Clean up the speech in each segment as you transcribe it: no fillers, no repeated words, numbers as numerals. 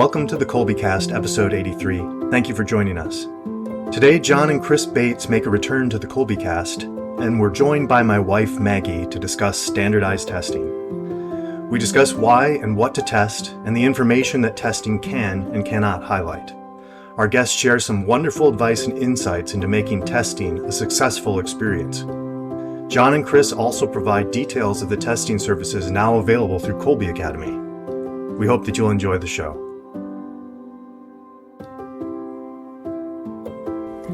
Welcome to the Kolbe Cast, episode 83. Thank you for joining us. Today, John and Chris Bates make a return to the Kolbe Cast, and we're joined by my wife, Maggie, to discuss standardized testing. We discuss why and what to test, and the information that testing can and cannot highlight. Our guests share some wonderful advice and insights into making testing a successful experience. John and Chris also provide details of the testing services now available through Kolbe Academy. We hope that you'll enjoy the show.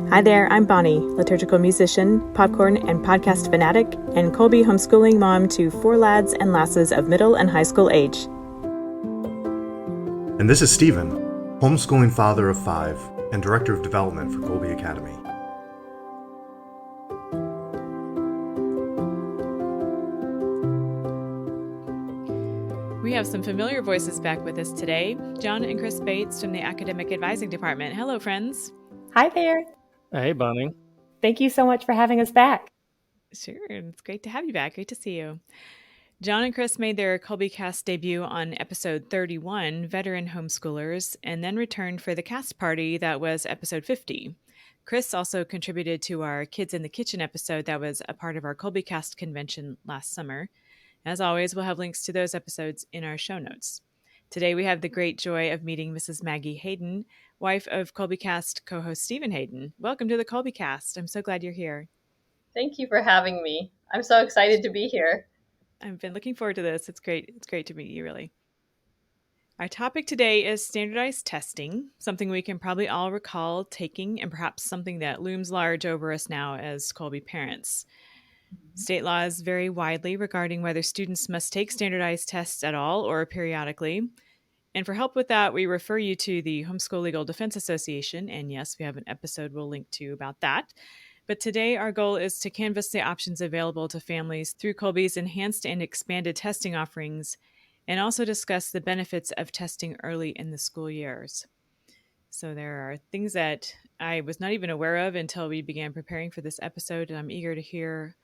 Hi there, I'm Bonnie, liturgical musician, popcorn and podcast fanatic, and Kolbe homeschooling mom to 4 lads and lasses of middle and high school age. And this is Stephen, homeschooling father of 5 and director of development for Kolbe Academy. We have some familiar voices back with us today. John and Chris Bates from the Academic Advising Department. Hello, friends. Hi there. Hey, Bonnie. Thank you so much for having us back. Sure, it's great to have you back. Great to see you. John and Chris made their Kolbe Cast debut on episode 31, Veteran Homeschoolers, and then returned for the cast party that was episode 50. Chris also contributed to our Kids in the Kitchen episode that was a part of our Kolbe Cast convention last summer. As always, we'll have links to those episodes in our show notes. Today, we have the great joy of meeting Mrs. Maggie Hayden, wife of Kolbe Cast co-host Stephen Hayden. Welcome to the Kolbe Cast. I'm so glad you're here. Thank you for having me. I'm so excited to be here. I've been looking forward to this. It's great. It's great to meet you, really. Our topic today is standardized testing, something we can probably all recall taking, and perhaps something that looms large over us now as Kolbe parents. State laws vary widely regarding whether students must take standardized tests at all or periodically. And for help with that, we refer you to the Homeschool Legal Defense Association. And yes, we have an episode we'll link to about that. But today, our goal is to canvass the options available to families through Kolbe's enhanced and expanded testing offerings, and also discuss the benefits of testing early in the school years. So there are things that I was not even aware of until we began preparing for this episode, and I'm eager to hear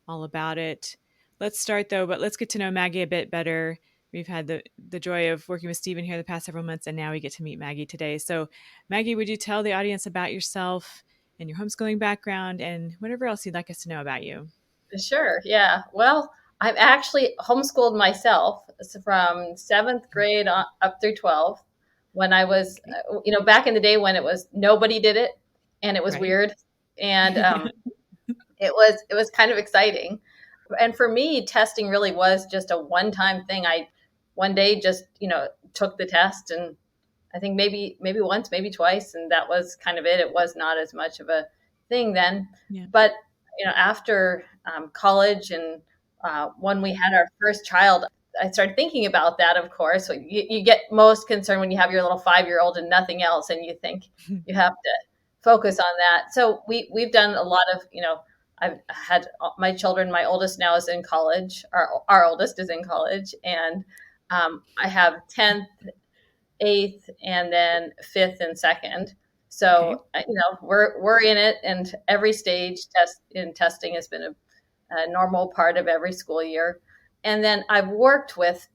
all about it. Let's start though, but let's get to know Maggie a bit better. We've had the joy of working with Stephen here the past several months, and now we get to meet Maggie today. So Maggie, would you tell the audience about yourself and your homeschooling background and whatever else you'd like us to know about you? Sure. Yeah. Well, I've actually homeschooled myself from 7th grade up through 12th when I was, back in the day when it was, nobody did it and it was Right. weird. And, it was kind of exciting. And for me, testing really was just a one-time thing. I one day just, took the test, and I think maybe once, maybe twice, and that was kind of it. It was not as much of a thing then. Yeah. But, after college and when we had our first child, I started thinking about that, of course. You get most concerned when you have your little 5-year-old and nothing else, and you think you have to focus on that. So we've done a lot of, I've had my children. My oldest now is in college. Our oldest is in college, and I have 10th, 8th, and then 5th and 2nd. So Okay. we're in it, and every stage testing has been a normal part of every school year. And then I've worked with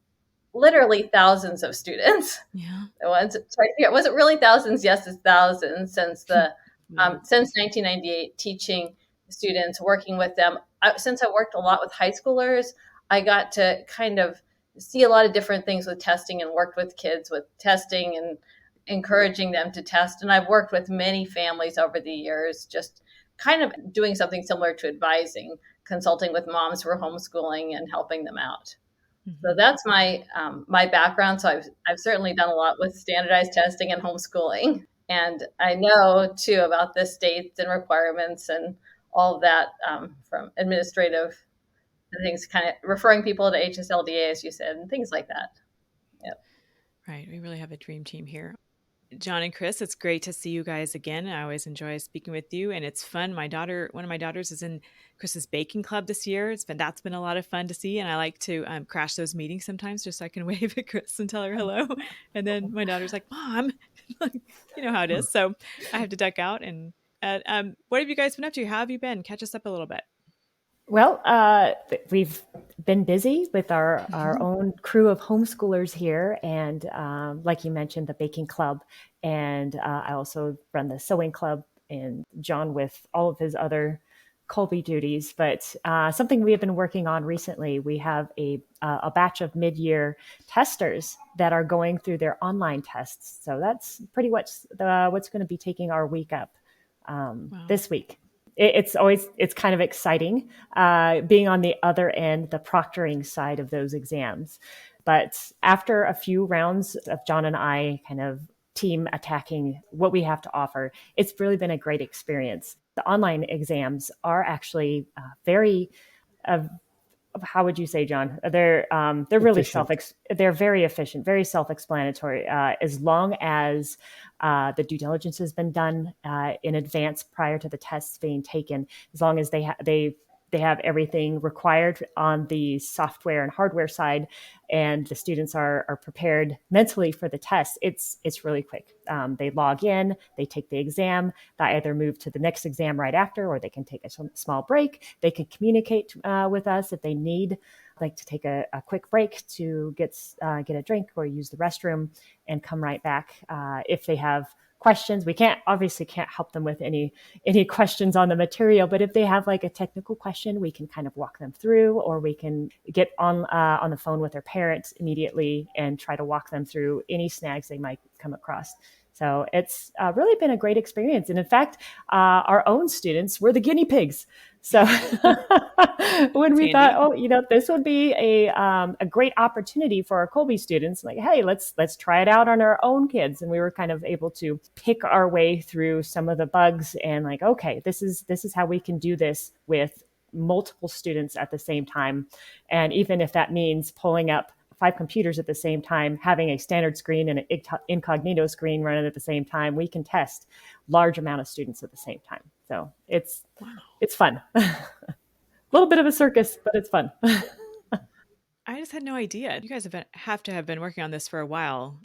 literally thousands of students. Yeah. Was it really thousands? Yes, it's thousands since since 1998, teaching students, working with them. Since I worked a lot with high schoolers, I got to kind of see a lot of different things with testing and worked with kids with testing and encouraging them to test. And I've worked with many families over the years, just kind of doing something similar to advising, consulting with moms who are homeschooling and helping them out. Mm-hmm. So that's my background. So I've certainly done a lot with standardized testing and homeschooling. And I know too about the states and requirements and all of that from administrative things, kind of referring people to HSLDA, as you said, and things like that. Yep. Right. We really have a dream team here. John and Chris, it's great to see you guys again. I always enjoy speaking with you, and it's fun. One of my daughters is in Chris's baking club this year. That's been a lot of fun to see, and I like to crash those meetings sometimes just so I can wave at Chris and tell her hello. And then my daughter's like, "Mom," you know how it is. So I have to duck out. And what have you guys been up to? How have you been? Catch us up a little bit. Well, we've been busy with our own crew of homeschoolers here. And like you mentioned, the baking club. And I also run the sewing club, and John with all of his other Kolbe duties. But something we have been working on recently, we have a batch of mid-year testers that are going through their online tests. So that's pretty much what's going to be taking our week up this week. It's kind of exciting being on the other end, the proctoring side of those exams. But after a few rounds of John and I kind of team attacking what we have to offer, it's really been a great experience. The online exams are actually very how would you say, John? They're really they're very efficient, very self-explanatory. As long as the due diligence has been done in advance prior to the tests being taken, as long as they have everything required on the software and hardware side, and the students are prepared mentally for the test, it's really quick. They log in, they take the exam, they either move to the next exam right after, or they can take a small break. They can communicate with us if they need like to take a quick break to get a drink or use the restroom and come right back. If they have questions, we can't help them with any questions on the material, but if they have like a technical question, we can kind of walk them through, or we can get on the phone with their parents immediately and try to walk them through any snags they might come across. So it's really been a great experience. And in fact, our own students were the guinea pigs. So when we thought, this would be a great opportunity for our Kolbe students, like, hey, let's try it out on our own kids. And we were kind of able to pick our way through some of the bugs and like, okay, this is how we can do this with multiple students at the same time. And even if that means pulling up 5 computers at the same time, having a standard screen and an incognito screen running at the same time, we can test large amount of students at the same time. So it's fun. A little bit of a circus, but it's fun. I just had no idea. You guys have to have been working on this for a while.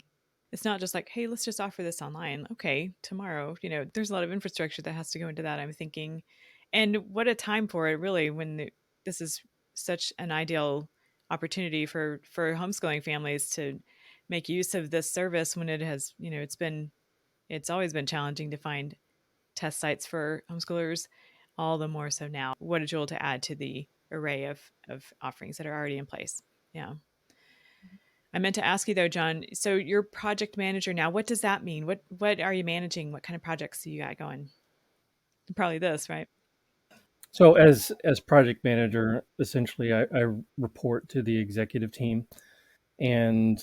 It's not just like, hey, let's just offer this online. Okay, tomorrow. There's a lot of infrastructure that has to go into that, I'm thinking. And what a time for it, really, when this is such an ideal opportunity for homeschooling families to make use of this service when it has, it's always been challenging to find test sites for homeschoolers, all the more so now. What a jewel to add to the array of offerings that are already in place. Yeah. I meant to ask you though, John, so you're project manager now. What does that mean? What are you managing? What kind of projects do you got going? Probably this, right? So as project manager, essentially I report to the executive team, and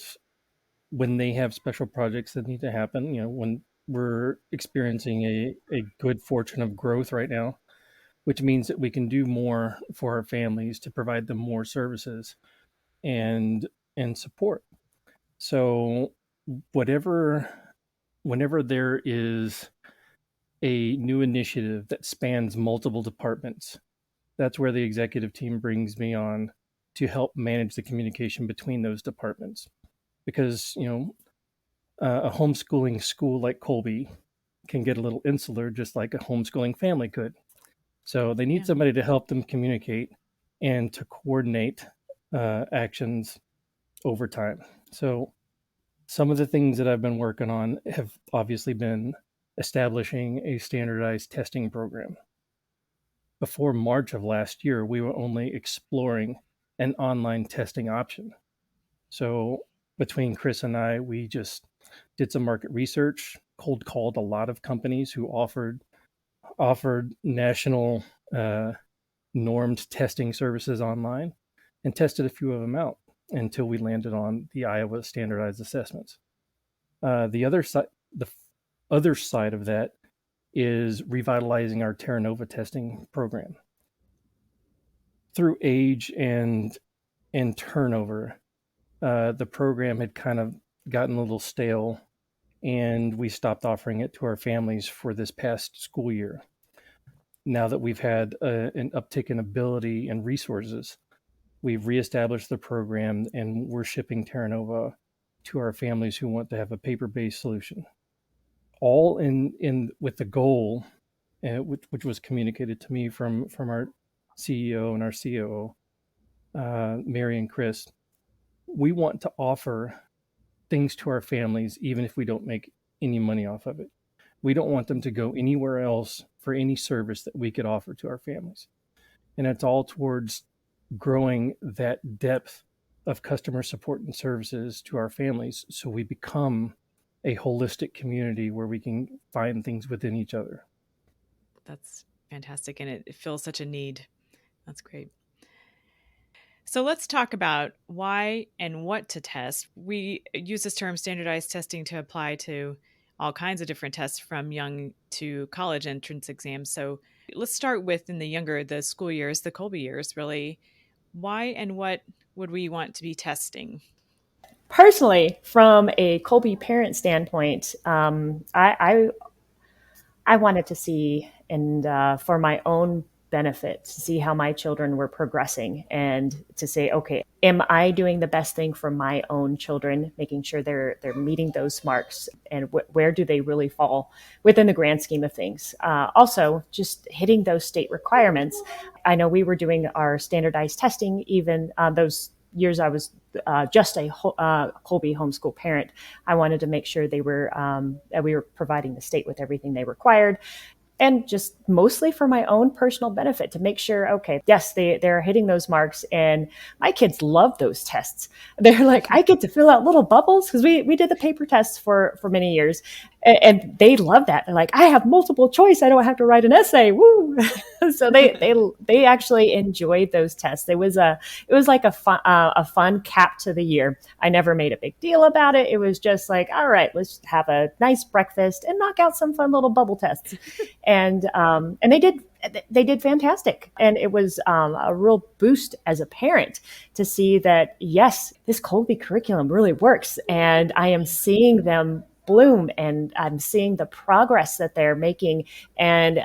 when they have special projects that need to happen, when we're experiencing a good fortune of growth right now, which means that we can do more for our families to provide them more services and support. So whenever there is a new initiative that spans multiple departments, that's where the executive team brings me on to help manage the communication between those departments. Because, a homeschooling school like Kolbe can get a little insular, just like a homeschooling family could. So they need somebody to help them communicate and to coordinate actions over time. So some of the things that I've been working on have obviously been establishing a standardized testing program. Before March of last year, we were only exploring an online testing option. So between Chris and I, we just did some market research, cold called a lot of companies who offered national normed testing services online, and tested a few of them out until we landed on the Iowa standardized assessments. The other side of that is revitalizing our Terra testing program. Through age and turnover, the program had kind of gotten a little stale, and we stopped offering it to our families for this past school year. Now that we've had an uptick in ability and resources, we've reestablished the program, and we're shipping Terra to our families who want to have a paper-based solution. All in with the goal, which was communicated to me from our CEO and our COO, Mary and Chris, we want to offer things to our families, even if we don't make any money off of it. We don't want them to go anywhere else for any service that we could offer to our families. And it's all towards growing that depth of customer support and services to our families, so we become a holistic community where we can find things within each other. That's fantastic. And it fills such a need. That's great. So let's talk about why and what to test. We use this term standardized testing to apply to all kinds of different tests from young to college entrance exams. So let's start with in the school years, the Kolbe years, really. Why and what would we want to be testing? Personally, from a Kolbe parent standpoint, I wanted to see, and for my own benefit, to see how my children were progressing and to say, okay, am I doing the best thing for my own children, making sure they're meeting those marks, and where do they really fall within the grand scheme of things? Also, just hitting those state requirements. I know we were doing our standardized testing even those years I was just a Kolbe homeschool parent. I wanted to make sure that we were providing the state with everything they required. And just mostly for my own personal benefit to make sure, okay, yes, they're hitting those marks. And my kids love those tests. They're like, I get to fill out little bubbles, because we did the paper tests for many years. And they love that. They're like, I have multiple choice. I don't have to write an essay. Woo! So they actually enjoyed those tests. It was like a fun cap to the year. I never made a big deal about it. It was just like, all right, let's have a nice breakfast and knock out some fun little bubble tests. And they did fantastic. And it was a real boost as a parent to see that, yes, this Kolbe curriculum really works. And I am seeing them bloom, and I'm seeing the progress that they're making. And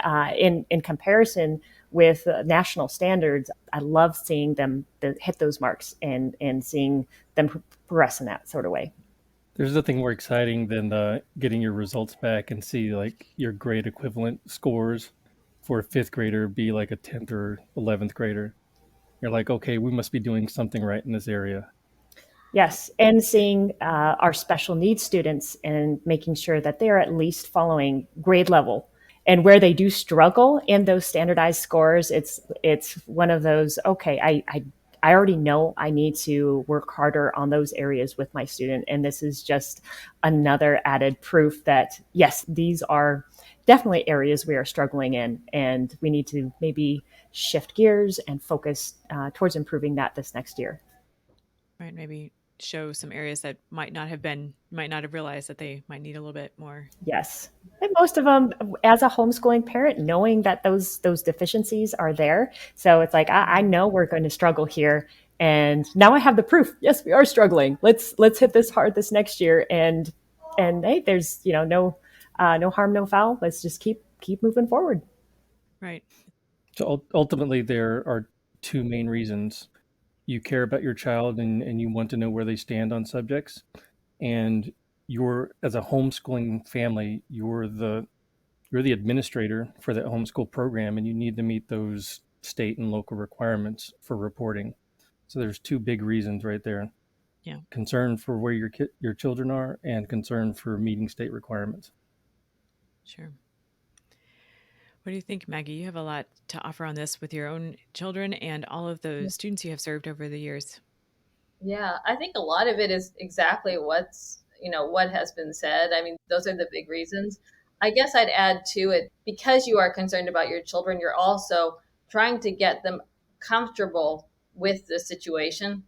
in comparison with national standards, I love seeing them hit those marks and seeing them progress in that sort of way. There's nothing more exciting than getting your results back and see like your grade equivalent scores for a fifth grader be like a 10th or 11th grader. You're like, okay, we must be doing something right in this area. Yes, and seeing our special needs students and making sure that they're at least following grade level. And where they do struggle in those standardized scores, it's one of those, okay, I already know I need to work harder on those areas with my student. And this is just another added proof that, yes, these are definitely areas we are struggling in. And we need to maybe shift gears and focus towards improving that this next year. Right. Maybe show some areas that might not have realized that they might need a little bit more. Yes. And most of them, as a homeschooling parent, knowing that those deficiencies are there. So it's like, I know we're going to struggle here. And now I have the proof. Yes, we are struggling. Let's hit this hard this next year. And hey, there's, no harm, no foul. Let's just keep moving forward. Right. So ultimately there are two main reasons. You care about your child and you want to know where they stand on subjects. And as a homeschooling family, you're the administrator for that homeschool program, and you need to meet those state and local requirements for reporting. So there's two big reasons right there. Yeah. Concern for where your children are, and concern for meeting state requirements. Sure. What do you think, Maggie? You have a lot to offer on this with your own children and all of the students you have served over the years. Yeah, I think a lot of it is exactly what has been said. I mean, those are the big reasons. I guess I'd add to it, because you are concerned about your children, you're also trying to get them comfortable with the situation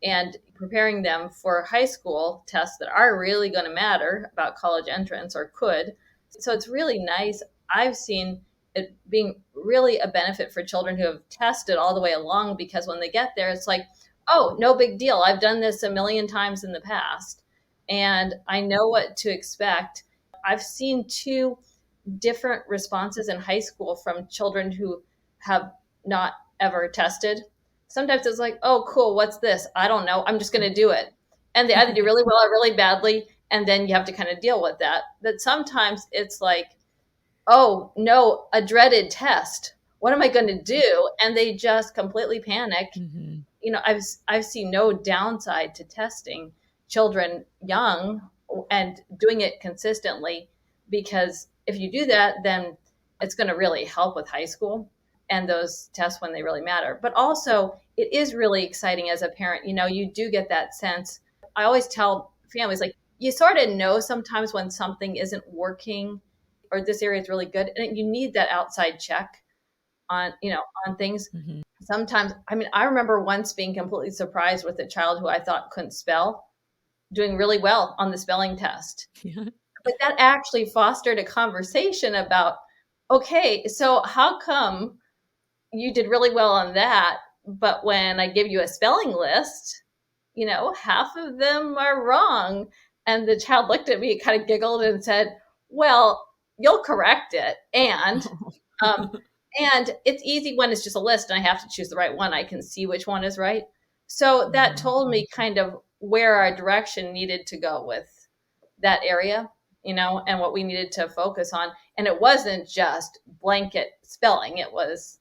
and preparing them for high school tests that are really going to matter about college entrance, or could. So it's really nice. I've seen it being really a benefit for children who have tested all the way along, because when they get there, it's like, oh, no big deal. I've done this a million times in the past, and I know what to expect. I've seen two different responses in high school from children who have not ever tested. Sometimes it's like, oh, cool, what's this? I don't know. I'm just going to do it. And they either do really well or really badly, and then you have to kind of deal with that. But sometimes it's like, oh, no, a dreaded test. What am I going to do? And they just completely panic. Mm-hmm. I've seen no downside to testing children young and doing it consistently, because if you do that, then it's going to really help with high school and those tests when they really matter. But also, it is really exciting as a parent. You do get that sense. I always tell families, like, you sort of know sometimes when something isn't working or this area is really good, and you need that outside check on things. Mm-hmm. Sometimes, I remember once being completely surprised with a child who I thought couldn't spell, doing really well on the spelling test. Yeah. But that actually fostered a conversation about, okay, so how come you did really well on that, but when I give you a spelling list, half of them are wrong? And the child looked at me, kind of giggled and said, well, you'll correct it. And it's easy when it's just a list and I have to choose the right one. I can see which one is right. So that told me kind of where our direction needed to go with that area, and what we needed to focus on. And it wasn't just blanket spelling. It was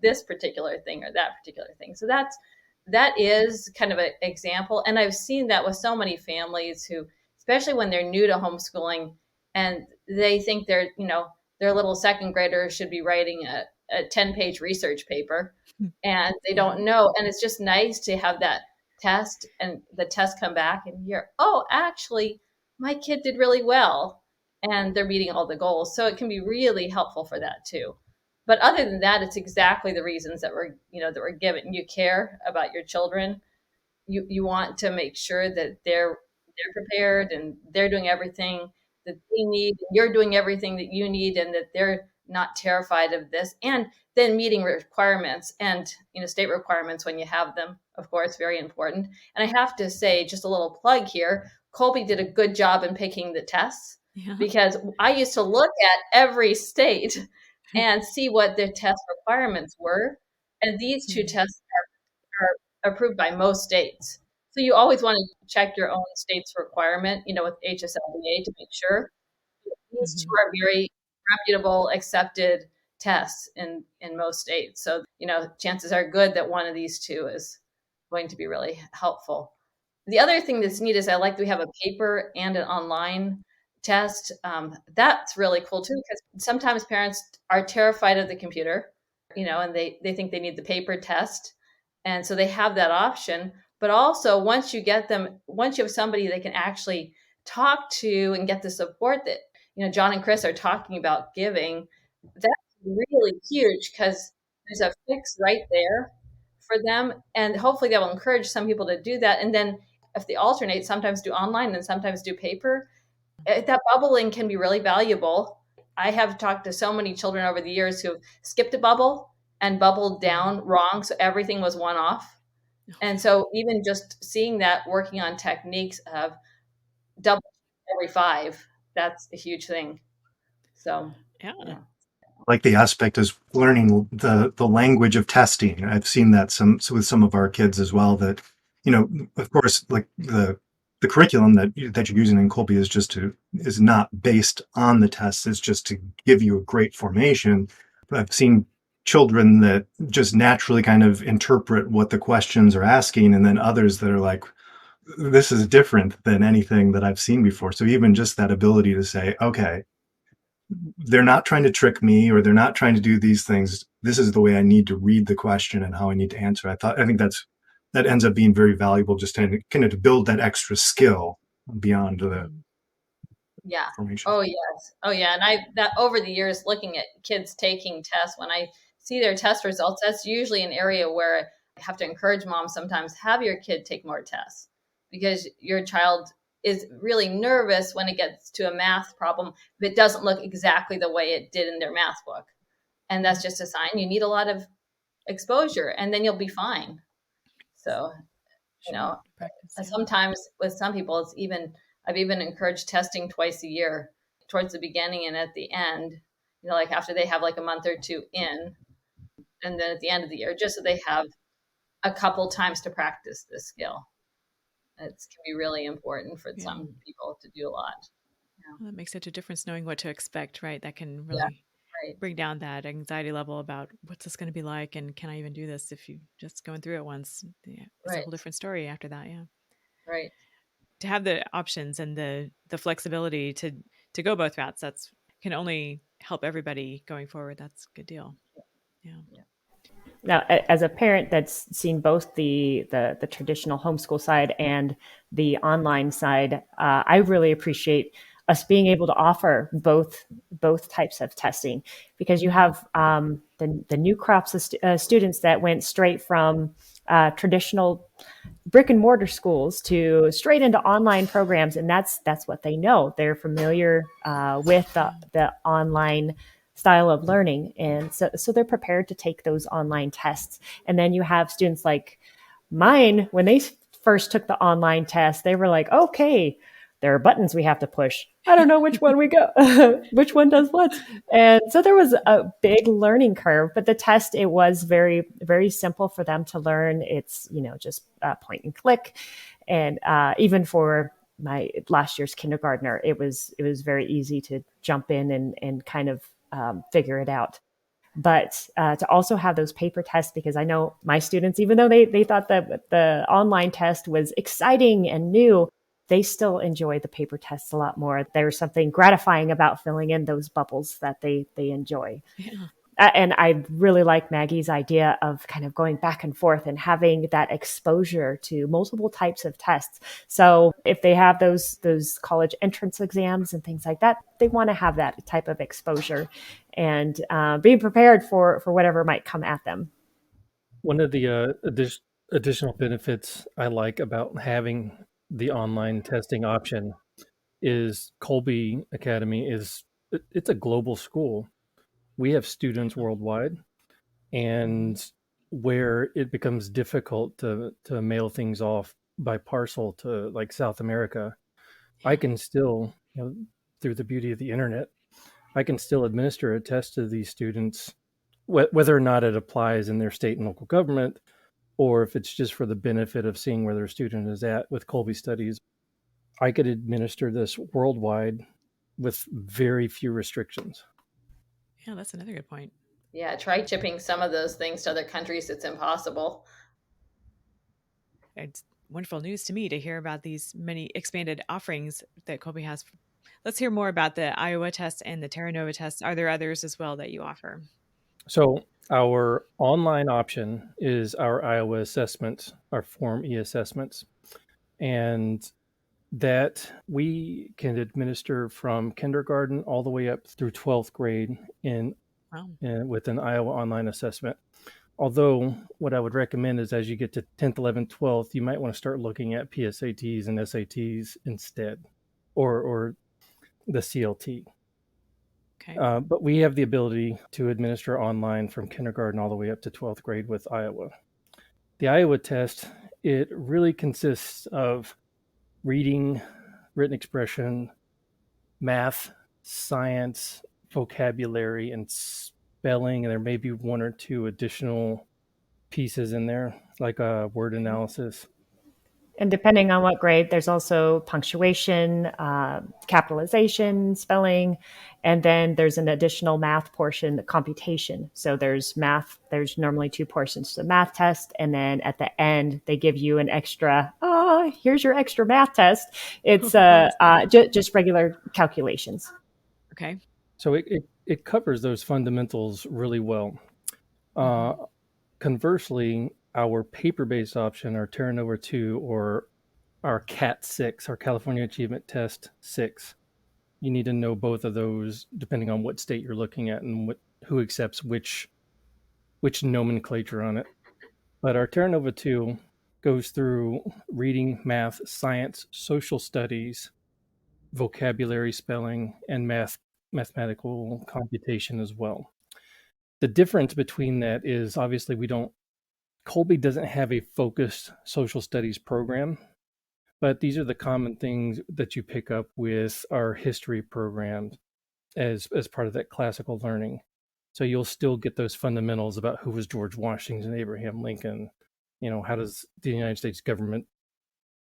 this particular thing or that particular thing. So that is kind of an example. And I've seen that with so many families who, especially when they're new to homeschooling and they think their little second grader should be writing a 10-page research paper, and they don't know. And it's just nice to have that test and the test come back and hear, oh, actually, my kid did really well and they're meeting all the goals. So it can be really helpful for that too. But other than that, it's exactly the reasons that we're given. You care about your children. You want to make sure that they're prepared and they're doing everything that they need. You're doing everything that you need, and that they're not terrified of this. And then meeting requirements and state requirements when you have them, of course, very important. And I have to say, just a little plug here, Kolbe did a good job in picking the tests, because I used to look at every state and see what their test requirements were. And these two tests are approved by most states. So you always want to check your own state's requirement, with HSLDA, to make sure. These two are very reputable, accepted tests in most states. So, chances are good that one of these two is going to be really helpful. The other thing that's neat is I like that we have a paper and an online test. That's really cool too, because sometimes parents are terrified of the computer, and they think they need the paper test. And so they have that option. But also, once you have somebody they can actually talk to and get the support that, John and Chris are talking about giving, that's really huge, because there's a fix right there for them. And hopefully that will encourage some people to do that. And then if they alternate, sometimes do online and sometimes do paper, that bubbling can be really valuable. I have talked to so many children over the years who have skipped a bubble and bubbled down wrong. So everything was one off. And so even just seeing that, working on techniques of double every 5, that's a huge thing. So, yeah. Like the aspect is learning the language of testing. I've seen that with some of our kids as well, that, of course, like the curriculum that you're using in Kolbe is not based on the tests. It's just to give you a great formation. But I've seen children that just naturally kind of interpret what the questions are asking, and then others that are like, this is different than anything that I've seen before. So even just that ability to say, okay, they're not trying to trick me, or they're not trying to do these things. This is the way I need to read the question and how I need to answer. I think that ends up being very valuable, just to kind of to build that extra skill beyond the formation. Oh yes. Oh yeah. And that over the years, looking at kids taking tests, when I see their test results, that's usually an area where I have to encourage moms sometimes, have your kid take more tests, because your child is really nervous when it gets to a math problem if it doesn't look exactly the way it did in their math book. And that's just a sign you need a lot of exposure, and then you'll be fine. So, sometimes with some people, I've even encouraged testing twice a year, towards the beginning and at the end, like after they have like a month or two in, and then at the end of the year, just so they have a couple times to practice this skill. It can be really important for some people to do a lot. Well, that makes such a difference, knowing what to expect, right? That can really Right. bring down that anxiety level about what's this going to be like, and can I even do this if you just going through it once? Yeah, it's a Right. whole different story after that. Yeah, Right. to have the options and the flexibility to go both routes, that's can only help everybody going forward. That's a good deal. Yeah. Yeah. Now, as a parent that's seen both the traditional homeschool side and the online side, I really appreciate us being able to offer both types of testing, because you have the new crops of students that went straight from traditional brick and mortar schools to straight into online programs, and that's what they know. They're familiar with the online style of learning, and so they're prepared to take those online tests. And then you have students like mine, when they first took the online test, they were like, okay, there are buttons we have to push. I don't know which one we go, which one does what. And so there was a big learning curve, but the test, it was very, very simple for them to learn. It's, just point and click. And even for my last year's kindergartner, it was very easy to jump in and kind of figure it out. But to also have those paper tests, because I know my students, even though they thought that the online test was exciting and new, they still enjoy the paper tests a lot more. There's something gratifying about filling in those bubbles that they enjoy. Yeah. And I really like Maggie's idea of kind of going back and forth and having that exposure to multiple types of tests. So if they have those college entrance exams and things like that, they want to have that type of exposure and being prepared for whatever might come at them. One of the additional benefits I like about having the online testing option is Kolbe Academy it's a global school. We have students worldwide, and where it becomes difficult to mail things off by parcel to like South America, I can still, through the beauty of the internet, I can still administer a test to these students, whether or not it applies in their state and local government, or if it's just for the benefit of seeing where their student is at with Kolbe Studies. I could administer this worldwide with very few restrictions. Yeah, that's another good point. Yeah, try shipping some of those things to other countries. It's impossible. It's wonderful news to me to hear about these many expanded offerings that Kolbe has. Let's hear more about the Iowa test and the Terra Nova test. Are there others as well that you offer? So our online option is our Iowa assessments, our Form E assessments, and that we can administer from kindergarten all the way up through 12th grade Wow. with an Iowa online assessment. Although what I would recommend is as you get to 10th, 11th, 12th, you might want to start looking at PSATs and SATs instead, or the CLT. Okay. But we have the ability to administer online from kindergarten all the way up to 12th grade with Iowa. The Iowa test, it really consists of reading, written expression, math, science, vocabulary, and spelling. And there may be one or two additional pieces in there, like a word analysis. And depending on what grade, there's also punctuation, capitalization, spelling, and then there's an additional math portion, the computation. So there's math. There's normally two portions to the math test, and then at the end they give you an extra. Oh, here's your extra math test. It's just regular calculations. Okay. So it covers those fundamentals really well. Conversely, our paper-based option, our Terra Nova 2, or our CAT 6, our California Achievement Test 6, you need to know both of those depending on what state you're looking at and who accepts which nomenclature on it. But our Terra Nova 2 goes through reading, math, science, social studies, vocabulary, spelling, and mathematical computation as well. The difference between that is obviously Kolbe doesn't have a focused social studies program, but these are the common things that you pick up with our history programs as part of that classical learning. So you'll still get those fundamentals about who was George Washington, Abraham Lincoln, how does the United States government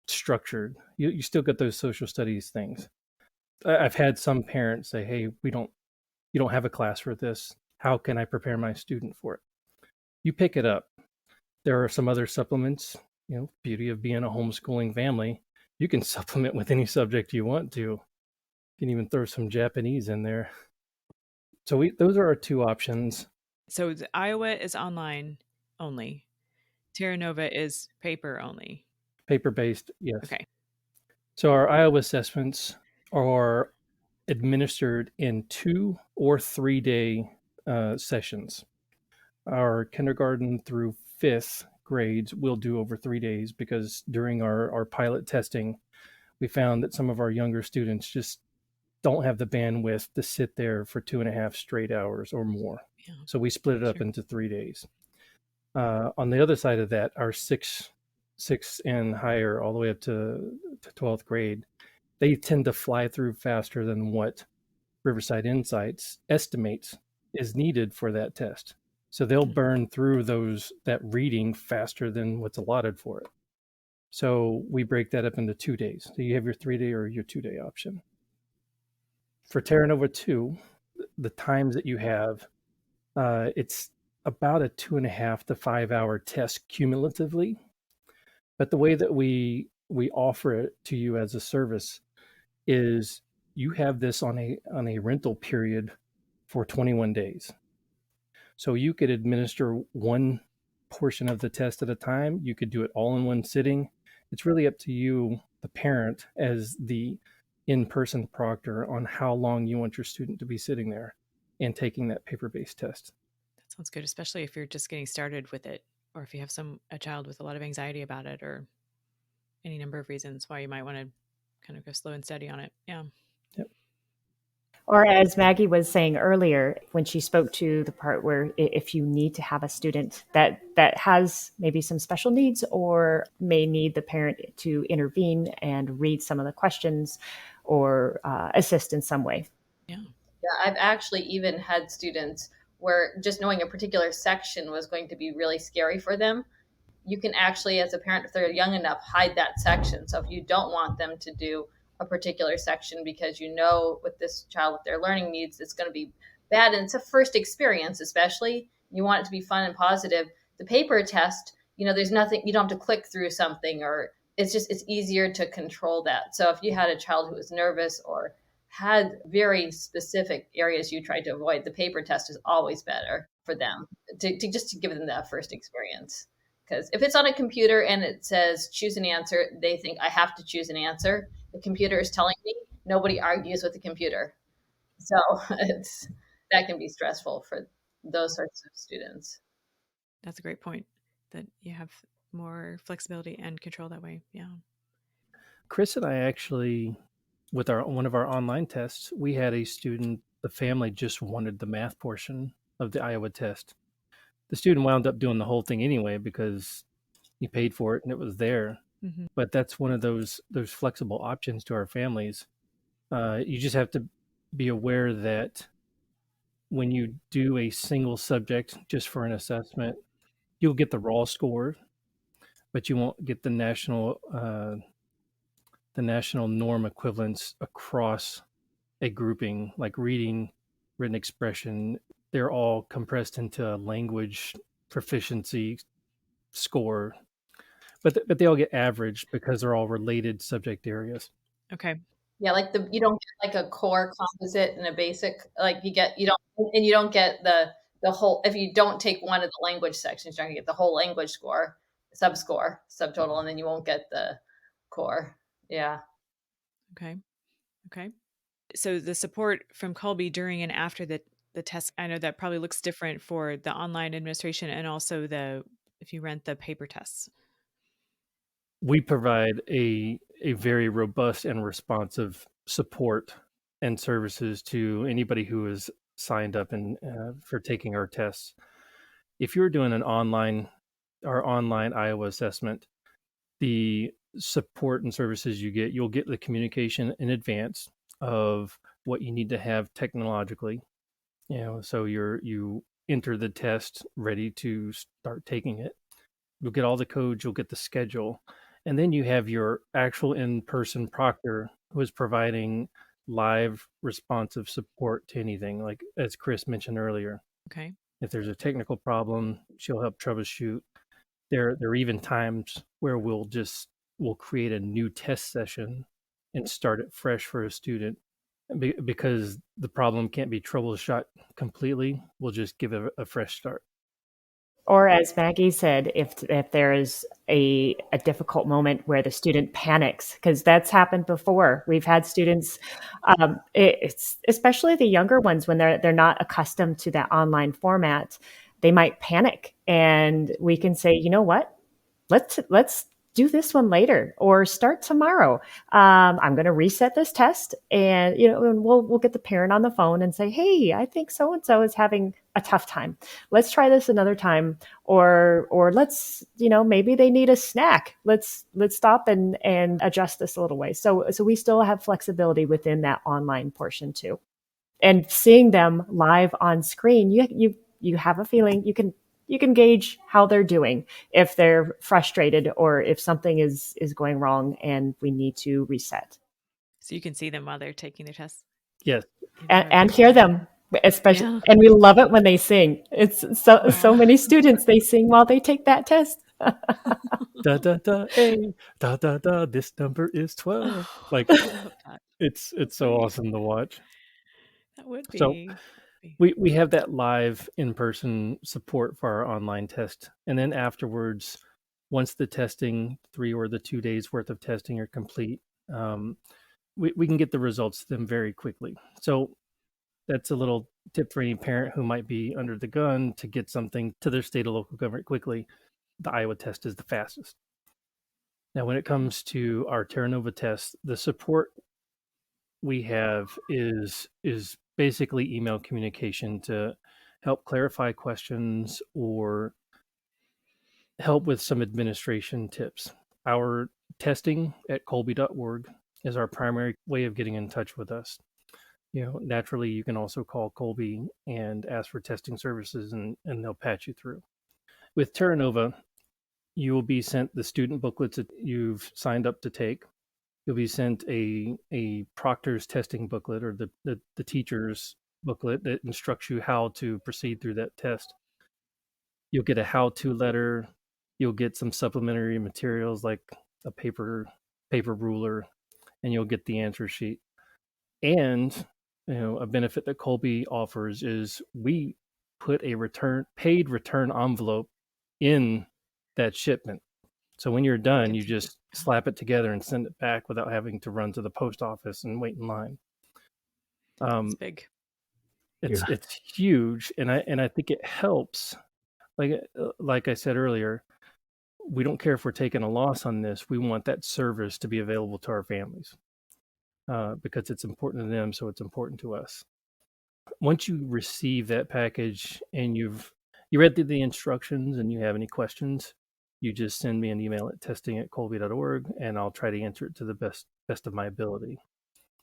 structured. You still get those social studies things. I've had some parents say, hey, we don't you don't have a class for this. How can I prepare my student for it? You pick it up. There are some other supplements, beauty of being a homeschooling family. You can supplement with any subject you want to. You can even throw some Japanese in there. So those are our two options. So the Iowa is online only. Terra Nova is paper only. Paper-based, yes. Okay. So our Iowa assessments are administered in 2 or 3 day sessions. Our kindergarten through 5th grades will do over 3 days because during our pilot testing, we found that some of our younger students just don't have the bandwidth to sit there for 2.5 straight hours or more. Yeah. So we split it up into 3 days. On the other side of that, our six and higher, all the way up to 12th grade, they tend to fly through faster than what Riverside Insights estimates is needed for that test. So they'll burn through that reading faster than what's allotted for it. So we break that up into 2 days. So you have your 3 day or your 2 day option. For Terra Nova 2, the times that you have, it's about a 2.5 to 5 hour test cumulatively. But the way that we offer it to you as a service is you have this on a rental period for 21 days. So you could administer one portion of the test at a time. You could do it all in one sitting. It's really up to you, the parent, as the in-person proctor, on how long you want your student to be sitting there and taking that paper-based test. That sounds good, especially if you're just getting started with it, or if you have a child with a lot of anxiety about it, or any number of reasons why you might want to kind of go slow and steady on it. Yeah. Yep. Or as Maggie was saying earlier, when she spoke to the part where if you need to have a student that has maybe some special needs or may need the parent to intervene and read some of the questions or assist in some way. Yeah. Yeah, I've actually even had students where just knowing a particular section was going to be really scary for them. You can actually, as a parent, if they're young enough, hide that section. So if you don't want them to do a particular section because you know with this child with their learning needs, it's going to be bad. And it's a first experience, especially. You want it to be fun and positive. The paper test, there's nothing, you don't have to click through something, or it's easier to control that. So if you had a child who was nervous or had very specific areas you tried to avoid, the paper test is always better for them to give them that first experience. Because if it's on a computer and it says choose an answer, they think I have to choose an answer. The computer is telling me. Nobody argues with the computer. So that can be stressful for those sorts of students. That's a great point, that you have more flexibility and control that way. Yeah. Chris and I actually, with one of our online tests, we had a student, the family just wanted the math portion of the Iowa test. The student wound up doing the whole thing anyway because he paid for it and it was there. Mm-hmm. But that's one of those flexible options to our families. You just have to be aware that when you do a single subject just for an assessment, you'll get the raw score, but you won't get the national norm equivalents across a grouping, like reading, written expression. They're all compressed into a language proficiency score, but they all get averaged because they're all related subject areas. Okay. Yeah, like you don't get like a core composite and a basic, like you don't get the whole, if you don't take one of the language sections, you're not gonna get the whole language score, subtotal, and then you won't get the core. Yeah. Okay. So the support from Kolbe during and after the test, I know that probably looks different for the online administration and also if you rent the paper tests. We provide a very robust and responsive support and services to anybody who is signed up and for taking our tests. If you're doing our online Iowa assessment, the support and services you'll get the communication in advance of what you need to have technologically. So you enter the test ready to start taking it. You'll get all the codes, you'll get the schedule, and then you have your actual in-person proctor who is providing live responsive support to anything, like as Chris mentioned earlier. Okay. If there's a technical problem, she'll help troubleshoot. There are even times where we'll create a new test session and start it fresh for a student. Because the problem can't be troubleshot completely, we'll just give it a fresh start. Or as Maggie said, if there is a difficult moment where the student panics, because that's happened before. We've had students, it's especially the younger ones, when they're not accustomed to that online format, they might panic, and we can say, you know what, let's do this one later, or start tomorrow. I'm going to reset this test, and and we'll get the parent on the phone and say, hey, I think so and so is having a tough time. Let's try this another time, or let's, maybe they need a snack. Let's stop and adjust this a little way. So we still have flexibility within that online portion too. And seeing them live on screen, you have a feeling, you can gauge how they're doing, if they're frustrated or if something is going wrong and we need to reset. So you can see them while they're taking their tests. Yes. And hear them, especially. Yeah. And we love it when they sing. It's so many students, they sing while they take that test. Da da da a da da da. This number is 12. Like, it's so awesome to watch. That would be. So we have that live in-person support for our online test, and then afterwards, once the testing, 3 or the 2 days worth of testing are complete, we can get the results to them very quickly. So that's a little tip for any parent who might be under the gun to get something to their state or local government quickly. The Iowa test is the fastest. Now, when it comes to our Terra Nova test, the support we have is basically email communication to help clarify questions or help with some administration tips. Our testing at kolbe.org is our primary way of getting in touch with us. Naturally, you can also call Kolbe and ask for testing services, and they'll patch you through. With Terra Nova, you will be sent the student booklets that you've signed up to take. You'll be sent a proctor's testing booklet, or the teacher's booklet that instructs you how to proceed through that test. You'll get a how-to letter. You'll get some supplementary materials like a paper ruler, and you'll get the answer sheet. And a benefit that Kolbe offers is we put a paid return envelope in that shipment. So when you're done, you just slap it together and send it back without having to run to the post office and wait in line. It's big. It's huge, and I think it helps. Like I said earlier, we don't care if we're taking a loss on this. We want that service to be available to our families because it's important to them, so it's important to us. Once you receive that package and you read through the instructions and you have any questions, you just send me an email at testing@kolbe.org, and I'll try to answer it to the best of my ability.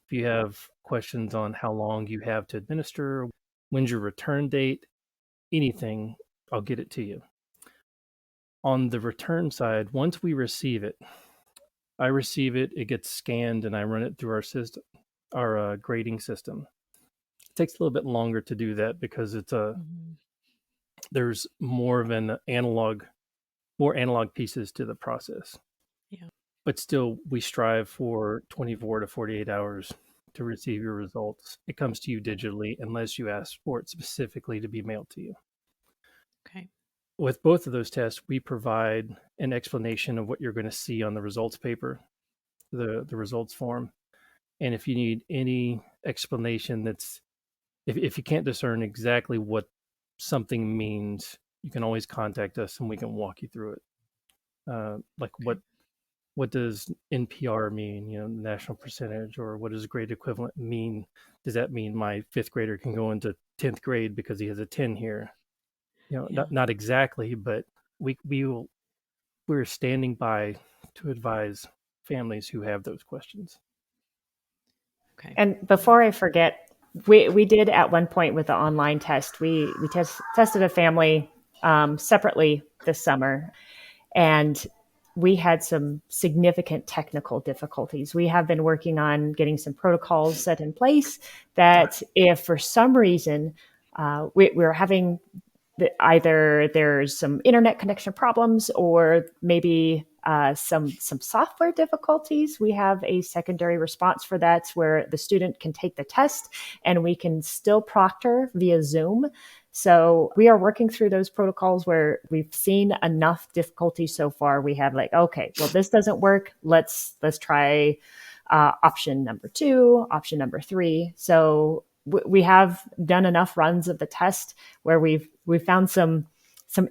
If you have questions on how long you have to administer, when's your return date, anything, I'll get it to you. On the return side, once we receive it, it gets scanned, and I run it through our system, our grading system. It takes a little bit longer to do that because it's there's more of an analog pieces to the process. Yeah. But still, we strive for 24 to 48 hours to receive your results. It comes to you digitally unless you ask for it specifically to be mailed to you. Okay. With both of those tests, we provide an explanation of what you're going to see on the results paper, the results form. And if you need any explanation if you can't discern exactly what something means, you can always contact us and we can walk you through it. What does NPR mean, national percentage, or what does grade equivalent mean? Does that mean my 5th grader can go into 10th grade because he has a 10 here? Not exactly, but we're standing by to advise families who have those questions. Okay. And before I forget, we did at one point with the online test, we tested a family separately this summer, and we had some significant technical difficulties. We have been working on getting some protocols set in place that if for some reason we're having either there's some internet connection problems or maybe some software difficulties, we have a secondary response for that where the student can take the test and we can still proctor via Zoom. So we are working through those protocols where we've seen enough difficulty so far. We have like, okay, well, this doesn't work. Let's try option number 2, option number 3. So we have done enough runs of the test where we've found some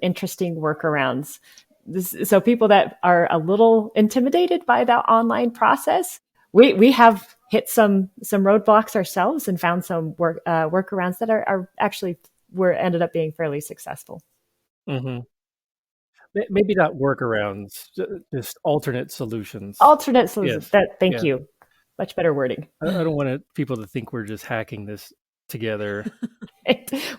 interesting workarounds. So people that are a little intimidated by that online process, we have hit some roadblocks ourselves and found some workarounds that are actually ended up being fairly successful. Mm-hmm. Maybe not workarounds, just alternate solutions. Alternate solutions. Yes. Thank you. Much better wording. I don't want people to think we're just hacking this together.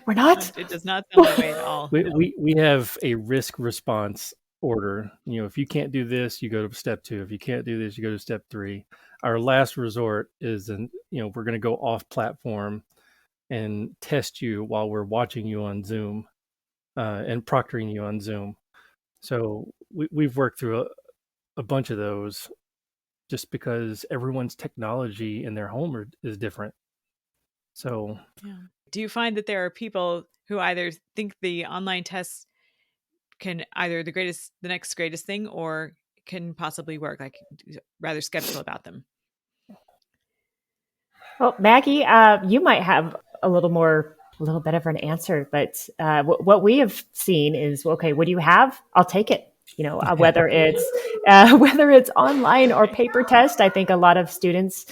We're not. It does not sound that way at all. We have a risk response order. If you can't do this, you go to step 2. If you can't do this, you go to step 3. Our last resort is, we're going to go off platform and test you while we're watching you on Zoom and proctoring you on Zoom. So we've worked through a bunch of those just because everyone's technology in their home is different. So, do you find that there are people who either think the online tests can either the next greatest thing, or can possibly work, like rather skeptical about them? Well, Maggie, you might have a little bit of an answer, but what we have seen is, okay, what do you have? I'll take it. Whether it's online or paper test, I think a lot of students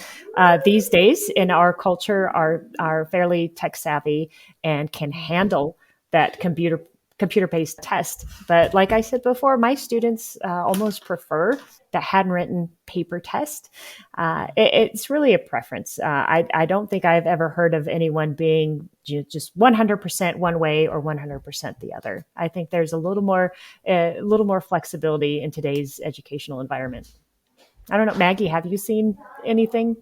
these days in our culture are fairly tech savvy and can handle that computer-based test. But like I said before, my students almost prefer that handwritten paper test. It's really a preference. I don't think I've ever heard of anyone being just 100% one way or 100% the other. I think there's a little more flexibility in today's educational environment. I don't know, Maggie, have you seen anything?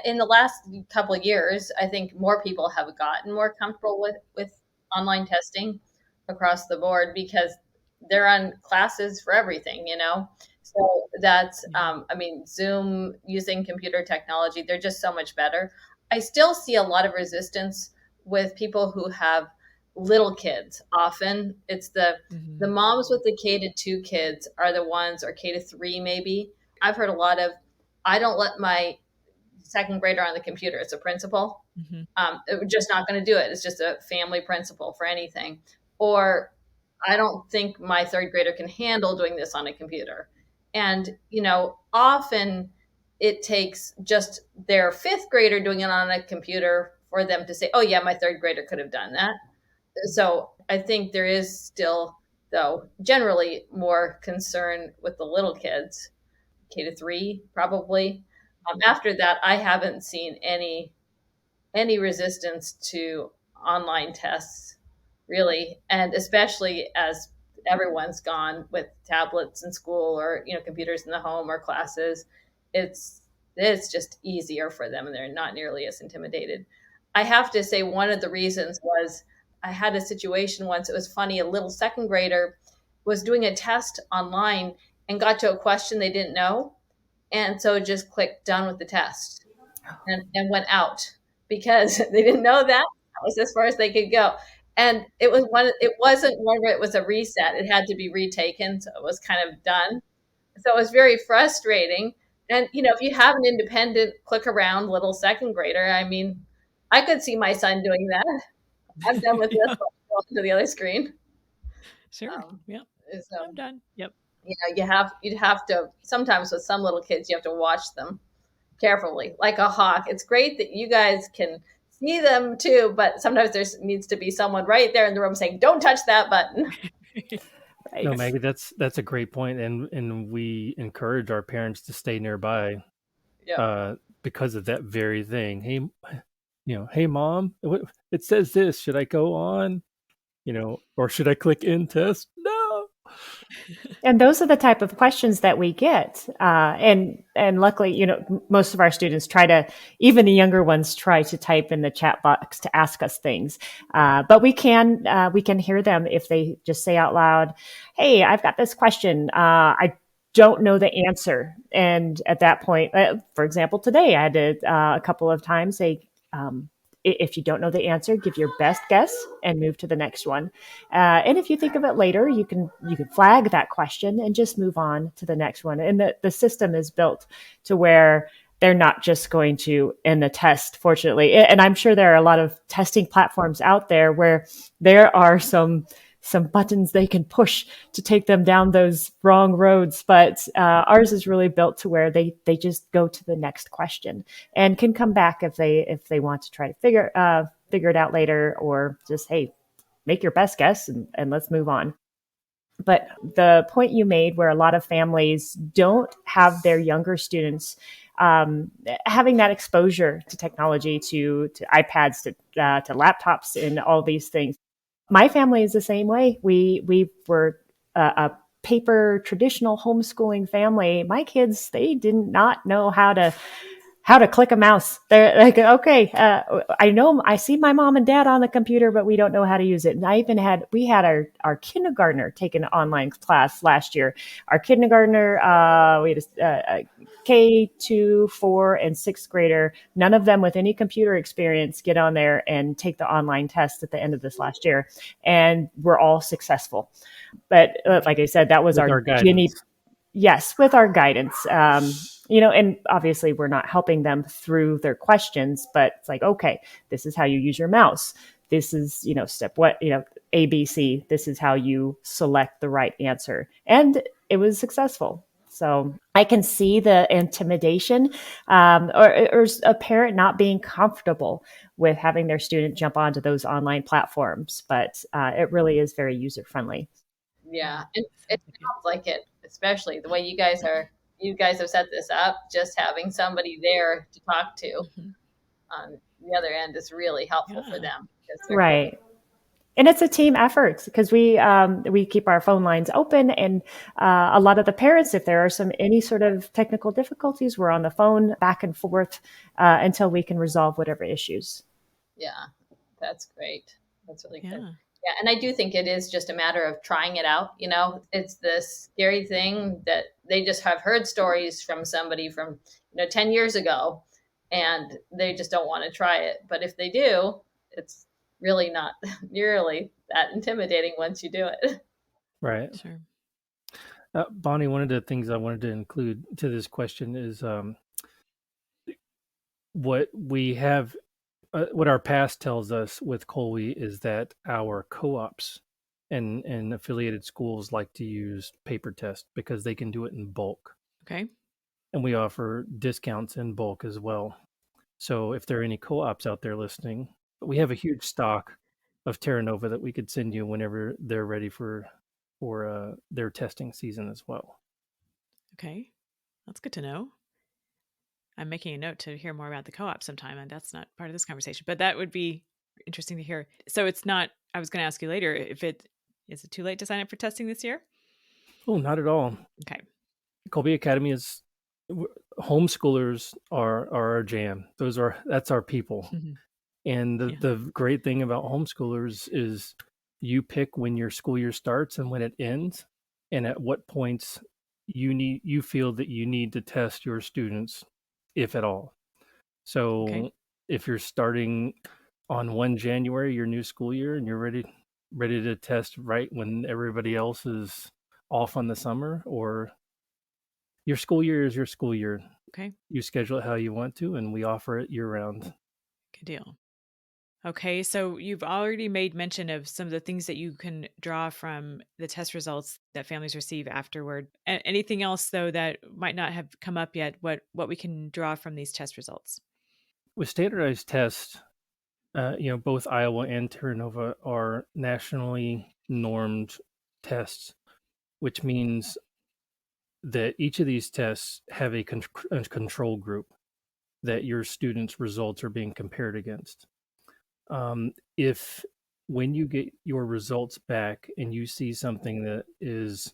In the last couple of years, I think more people have gotten more comfortable with online testing across the board because they're on classes for everything, So that's, Zoom, using computer technology, they're just so much better. I still see a lot of resistance with people who have little kids. Often it's the moms with the K-2 kids are the ones, or K-3 maybe. I've heard a lot of, I don't let my second grader on the computer. It's a principle. We're just not going to do it. It's just a family principle for anything. Or I don't think my third grader can handle doing this on a computer. And, often it takes just their fifth grader doing it on a computer for them to say, oh yeah, my third grader could have done that. So I think there is still, though, generally more concern with the little kids, K-3 probably. After that, I haven't seen any resistance to online tests, really, and especially as everyone's gone with tablets in school or computers in the home or classes, it's just easier for them and they're not nearly as intimidated. I have to say one of the reasons was I had a situation once. It was funny. A little second grader was doing a test online and got to a question they didn't know, and so just clicked done with the test and went out because they didn't know that. That was as far as they could go. And it wasn't one where it was a reset. It had to be retaken. So it was kind of done. So it was very frustrating. And, if you have an independent click around little second grader, I could see my son doing that. I'm done with this. I'll go to the other screen. Sure. Yeah. So, I'm done. Yep. You'd have to, sometimes with some little kids, you have to watch them carefully, like a hawk. It's great that you guys can see them too, but sometimes there needs to be someone right there in the room saying, don't touch that button. Right. No, Maggie, that's a great point. And we encourage our parents to stay nearby because of that very thing. Hey, Mom, it says this, should I go on? Or should I click in test? No. And those are the type of questions that we get. And luckily, most of our students try to, even the younger ones try to type in the chat box to ask us things. But we can hear them if they just say out loud, "Hey, I've got this question. I don't know the answer." And at that point, for example, today I had to, a couple of times say, if you don't know the answer, give your best guess and move to the next one. And if you think of it later, you can flag that question and just move on to the next one. And the system is built to where they're not just going to end the test, fortunately. And I'm sure there are a lot of testing platforms out there where there are some buttons they can push to take them down those wrong roads. But ours is really built to where they just go to the next question and can come back if they want to try to figure it out later, or just, hey, make your best guess and let's move on. But the point you made, where a lot of families don't have their younger students having that exposure to technology, to iPads, to laptops, and all these things. My family is the same way. We were a paper traditional homeschooling family. My kids, they did not know how to click a mouse. They're like, okay, I see my mom and dad on the computer, but we don't know how to use it. And we had our kindergartner take an online class last year. Our kindergartner, we had a K2, 4, and 6th grader, none of them with any computer experience, get on there and take the online test at the end of this last year. And we're all successful. But like I said, that was With our guinea. Yes, with our guidance. And obviously we're not helping them through their questions, but it's like, okay, this is how you use your mouse. This is, step what, ABC. This is how you select the right answer. And it was successful. So I can see the intimidation, or a parent not being comfortable with having their student jump onto those online platforms, but it really is very user friendly. Yeah, and it sounds like it, especially the way you guys have set this up. Just having somebody there to talk to on the other end is really helpful for them. Right. And it's a team effort, because we keep our phone lines open, and a lot of the parents, if there are any sort of technical difficulties, we're on the phone back and forth until we can resolve whatever issues. Yeah, that's great. That's really good. Yeah, and I do think it is just a matter of trying it out. It's this scary thing that they just have heard stories from somebody from 10 years ago, and they just don't want to try it. But if they do, it's really not nearly that intimidating once you do it. Right. Sure. Bonnie, one of the things I wanted to include to this question is what we have, what our past tells us with Kolbe is that our co-ops and affiliated schools like to use paper test because they can do it in bulk. Okay. And we offer discounts in bulk as well. So if there are any co-ops out there listening, we have a huge stock of Terra Nova that we could send you whenever they're ready for their testing season as well. Okay, that's good to know. I'm making a note to hear more about the co-op sometime, and that's not part of this conversation, but that would be interesting to hear. So it's not, I was going to ask you later, is it too late to sign up for testing this year? Oh, not at all. Okay. Kolbe Academy is, homeschoolers are our jam. That's our people. Mm-hmm. And the great thing about homeschoolers is you pick when your school year starts and when it ends, and at what points you feel that you need to test your students, if at all. So if you're starting on 1 January, your new school year, and you're ready to test right when everybody else is off on the summer, or your school year is your school year. Okay. You schedule it how you want to, and we offer it year round. Good deal. Okay, so you've already made mention of some of the things that you can draw from the test results that families receive afterward. Anything else, though, that might not have come up yet, what we can draw from these test results? With standardized tests, both Iowa and Terra Nova are nationally normed tests, which means that each of these tests have a control group that your students' results are being compared against. If when you get your results back and you see something that is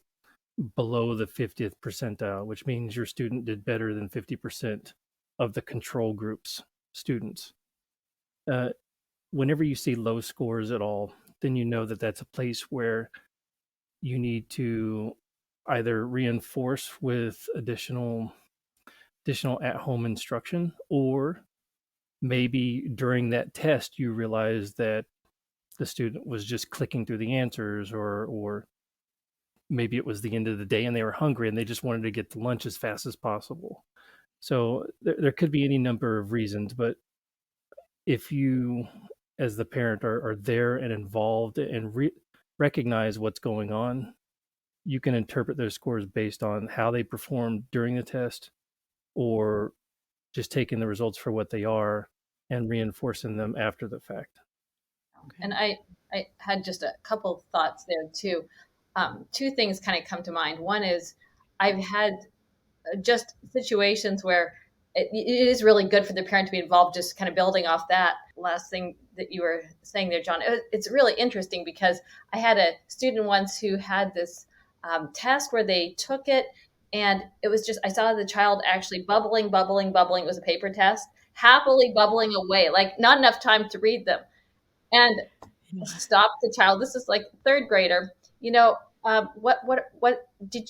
below the 50th percentile, which means your student did better than 50% of the control group's students. Whenever you see low scores at all, then you know that that's a place where you need to either reinforce with additional at-home instruction, or maybe during that test you realize that the student was just clicking through the answers, or maybe it was the end of the day and they were hungry and they just wanted to get to lunch as fast as possible. So there could be any number of reasons, but if you, as the parent, are there and involved and recognize what's going on, you can interpret their scores based on how they performed during the test, or just taking the results for what they are and reinforcing them after the fact. And I had just a couple thoughts there too. Two things kind of come to mind. One is I've had just situations where it is really good for the parent to be involved, just kind of building off that last thing that you were saying there, John. It's really interesting because I had a student once who had this test where they took it, and it was just, I saw the child actually bubbling. It was a paper test, happily bubbling away, like not enough time to read them. And stop the child. This is like third grader. What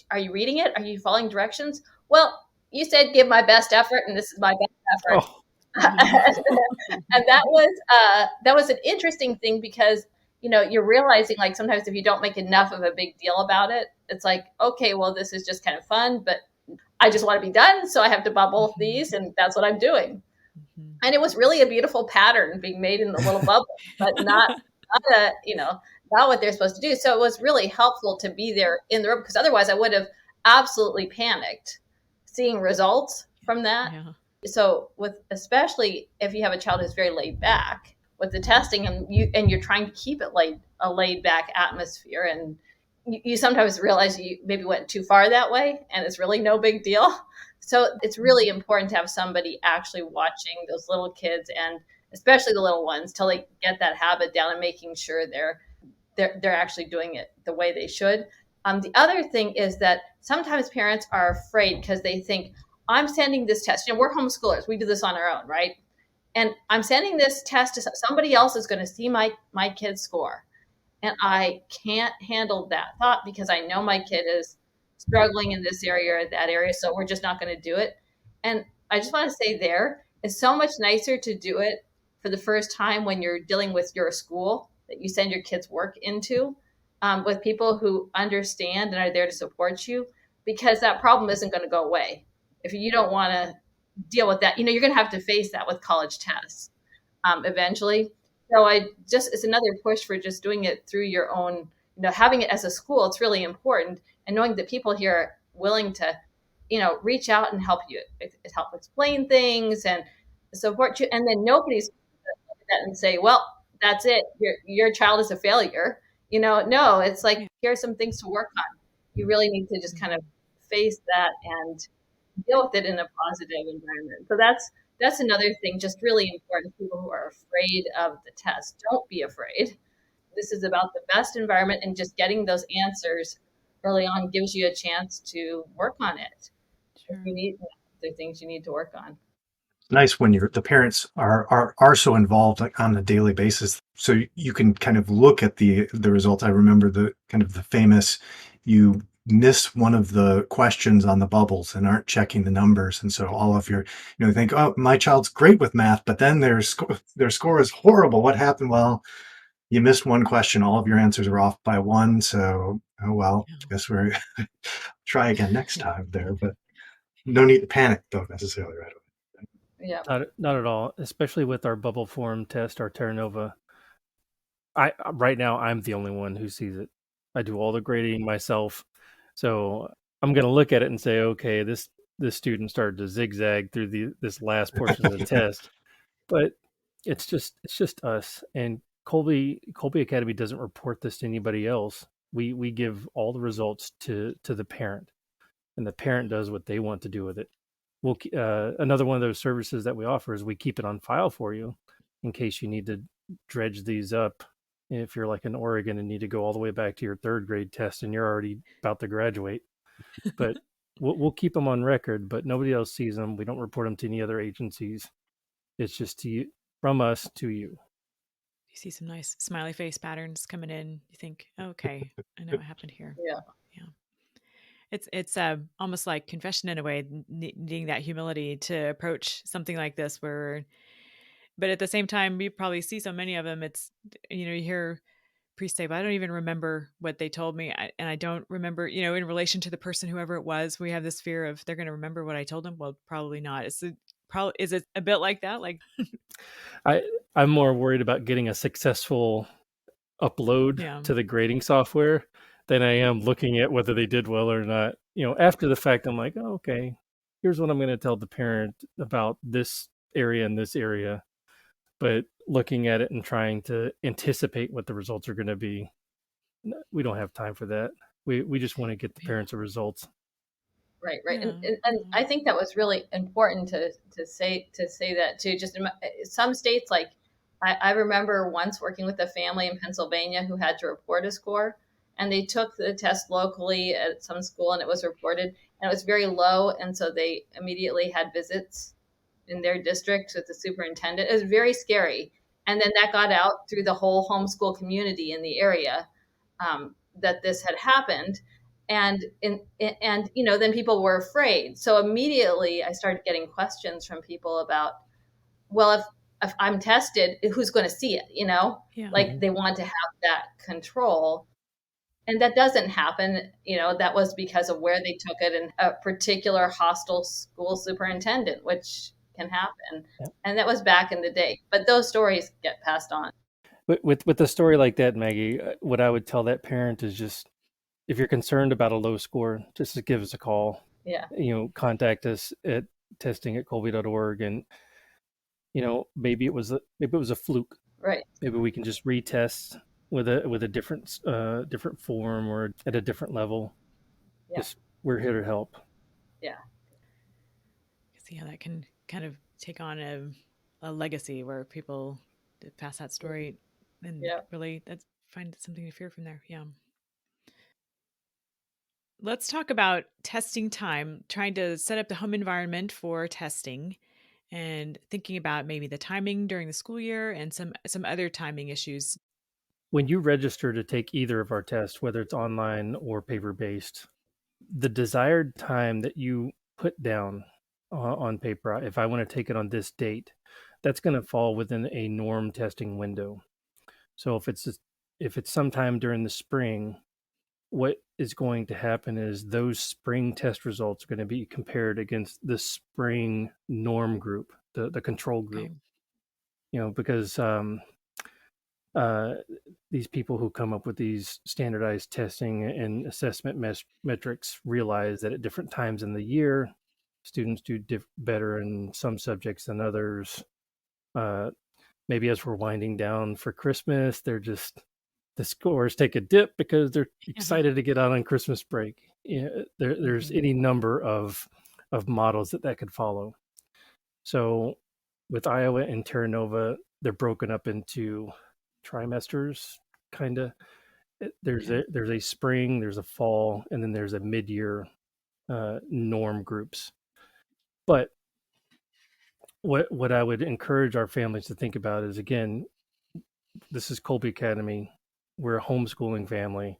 are you reading it? Are you following directions? Well, you said give my best effort, and this is my best effort. Oh. And that was an interesting thing because, you're realizing, like, sometimes if you don't make enough of a big deal about it, it's like, okay, well, this is just kind of fun, but I just want to be done. So I have to bubble these, and that's what I'm doing. And it was really a beautiful pattern being made in the little bubble, but not what they're supposed to do. So it was really helpful to be there in the room, because otherwise I would have absolutely panicked seeing results from that. Yeah. So especially if you have a child who's very laid back with the testing, and you're trying to keep it like a laid back atmosphere, and you sometimes realize you maybe went too far that way, and it's really no big deal. So it's really important to have somebody actually watching those little kids, and especially the little ones, till they get that habit down and making sure they're actually doing it the way they should. The other thing is that sometimes parents are afraid because they think, I'm sending this test. We're homeschoolers. We do this on our own, right? And I'm sending this test to somebody else is going to see my kid's score. And I can't handle that thought because I know my kid is struggling in this area or that area. So we're just not going to do it. And I just want to say it's so much nicer to do it for the first time when you're dealing with your school that you send your kids' work into, with people who understand and are there to support you, because that problem isn't going to go away. If you don't want to deal with that, you're going to have to face that with college tests eventually. So it's another push for just doing it through your own, having it as a school. It's really important, and knowing that people here are willing to, reach out and help you, help explain things and support you. And then nobody's going to that and say, well, that's it. Your child is a failure. No, it's like, here are some things to work on. You really need to just kind of face that and deal with it in a positive environment. So that's another thing, just really important. People who are afraid of the test, don't be afraid. This is about the best environment, and just getting those answers early on gives you a chance to work on it. Sure. If you need other things you need to work on. It's nice when the parents are so involved, like, on a daily basis, so you can kind of look at the results. I remember the famous, you miss one of the questions on the bubbles and aren't checking the numbers, and so all of your, think, oh, my child's great with math, but then their score is horrible. What happened? Well, you missed one question. All of your answers are off by one. So, oh well, I guess we're try again next time there. But no need to panic, though, necessarily right away. Yeah, not at all. Especially with our bubble form test, our Terra Nova. Right now I'm the only one who sees it. I do all the grading myself, so I'm going to look at it and say, okay, this student started to zigzag through this last portion of the test, but it's just us. And Kolbe Academy doesn't report this to anybody else. We give all the results to the parent, and the parent does what they want to do with it. We'll another one of those services that we offer is we keep it on file for you in case you need to dredge these up. If you're like in Oregon and need to go all the way back to your third grade test and you're already about to graduate, but we'll keep them on record, but nobody else sees them. We don't report them to any other agencies. It's just to you, from us to you. You see some nice smiley face patterns coming in. You think, okay, I know what happened here. Yeah. Yeah. It's almost like confession in a way, needing that humility to approach something like this. But at the same time, we probably see so many of them. It's, you hear priests say, "But I don't even remember what they told me, and I don't remember, in relation to the person, whoever it was. We have this fear of they're going to remember what I told them. Well, probably not. Probably is it a bit like that? Like, I'm more worried about getting a successful upload yeah, to the grading software than I am looking at whether they did well or not. After the fact, I'm like, oh, okay, here's what I'm going to tell the parent about this area and this area. But looking at it and trying to anticipate what the results are going to be, we don't have time for that. We just want to get the parents the results. Right. yeah, And I think that was really important to say that too. Just in some states, like I remember once working with a family in Pennsylvania who had to report a score, and they took the test locally at some school, and it was reported, and it was very low, and so they immediately had visits in their district with the superintendent. It was very scary, and then that got out through the whole homeschool community in the area, that this had happened, and then people were afraid. So immediately I started getting questions from people about, well, if I'm tested, who's going to see it? yeah. Like they want to have that control. And that doesn't happen. That was because of where they took it and a particular hostile school superintendent, which can happen. Yep. And that was back in the day. But those stories get passed on. With a story like that, Maggie, what I would tell that parent is just, if you're concerned about a low score, just give us a call. Yeah. Contact us at testing@kolbe.org, and maybe it was a fluke. Right. Maybe we can just retest with a different form or at a different level. Yeah. Just, we're here to help. Yeah. See how that can kind of take on a legacy where people pass that story and really find something to fear from there. Yeah. Let's talk about testing time, trying to set up the home environment for testing and thinking about maybe the timing during the school year and some other timing issues. When you register to take either of our tests, whether it's online or paper-based, the desired time that you put down on paper, if I want to take it on this date, that's going to fall within a norm testing window. So if it's sometime during the spring, what is going to happen is those spring test results are going to be compared against the spring norm group, the control group. Okay. Because these people who come up with these standardized testing and assessment metrics realize that at different times in the year, students do better in some subjects than others. Maybe as we're winding down for Christmas, the scores take a dip because they're excited to get out on Christmas break. There's any number of models that could follow. So with Iowa and Terra Nova, they're broken up into trimesters, kind of. There's a spring, there's a fall, and then there's a mid-year norm groups. But what I would encourage our families to think about is, again, this is Kolbe Academy. We're a homeschooling family.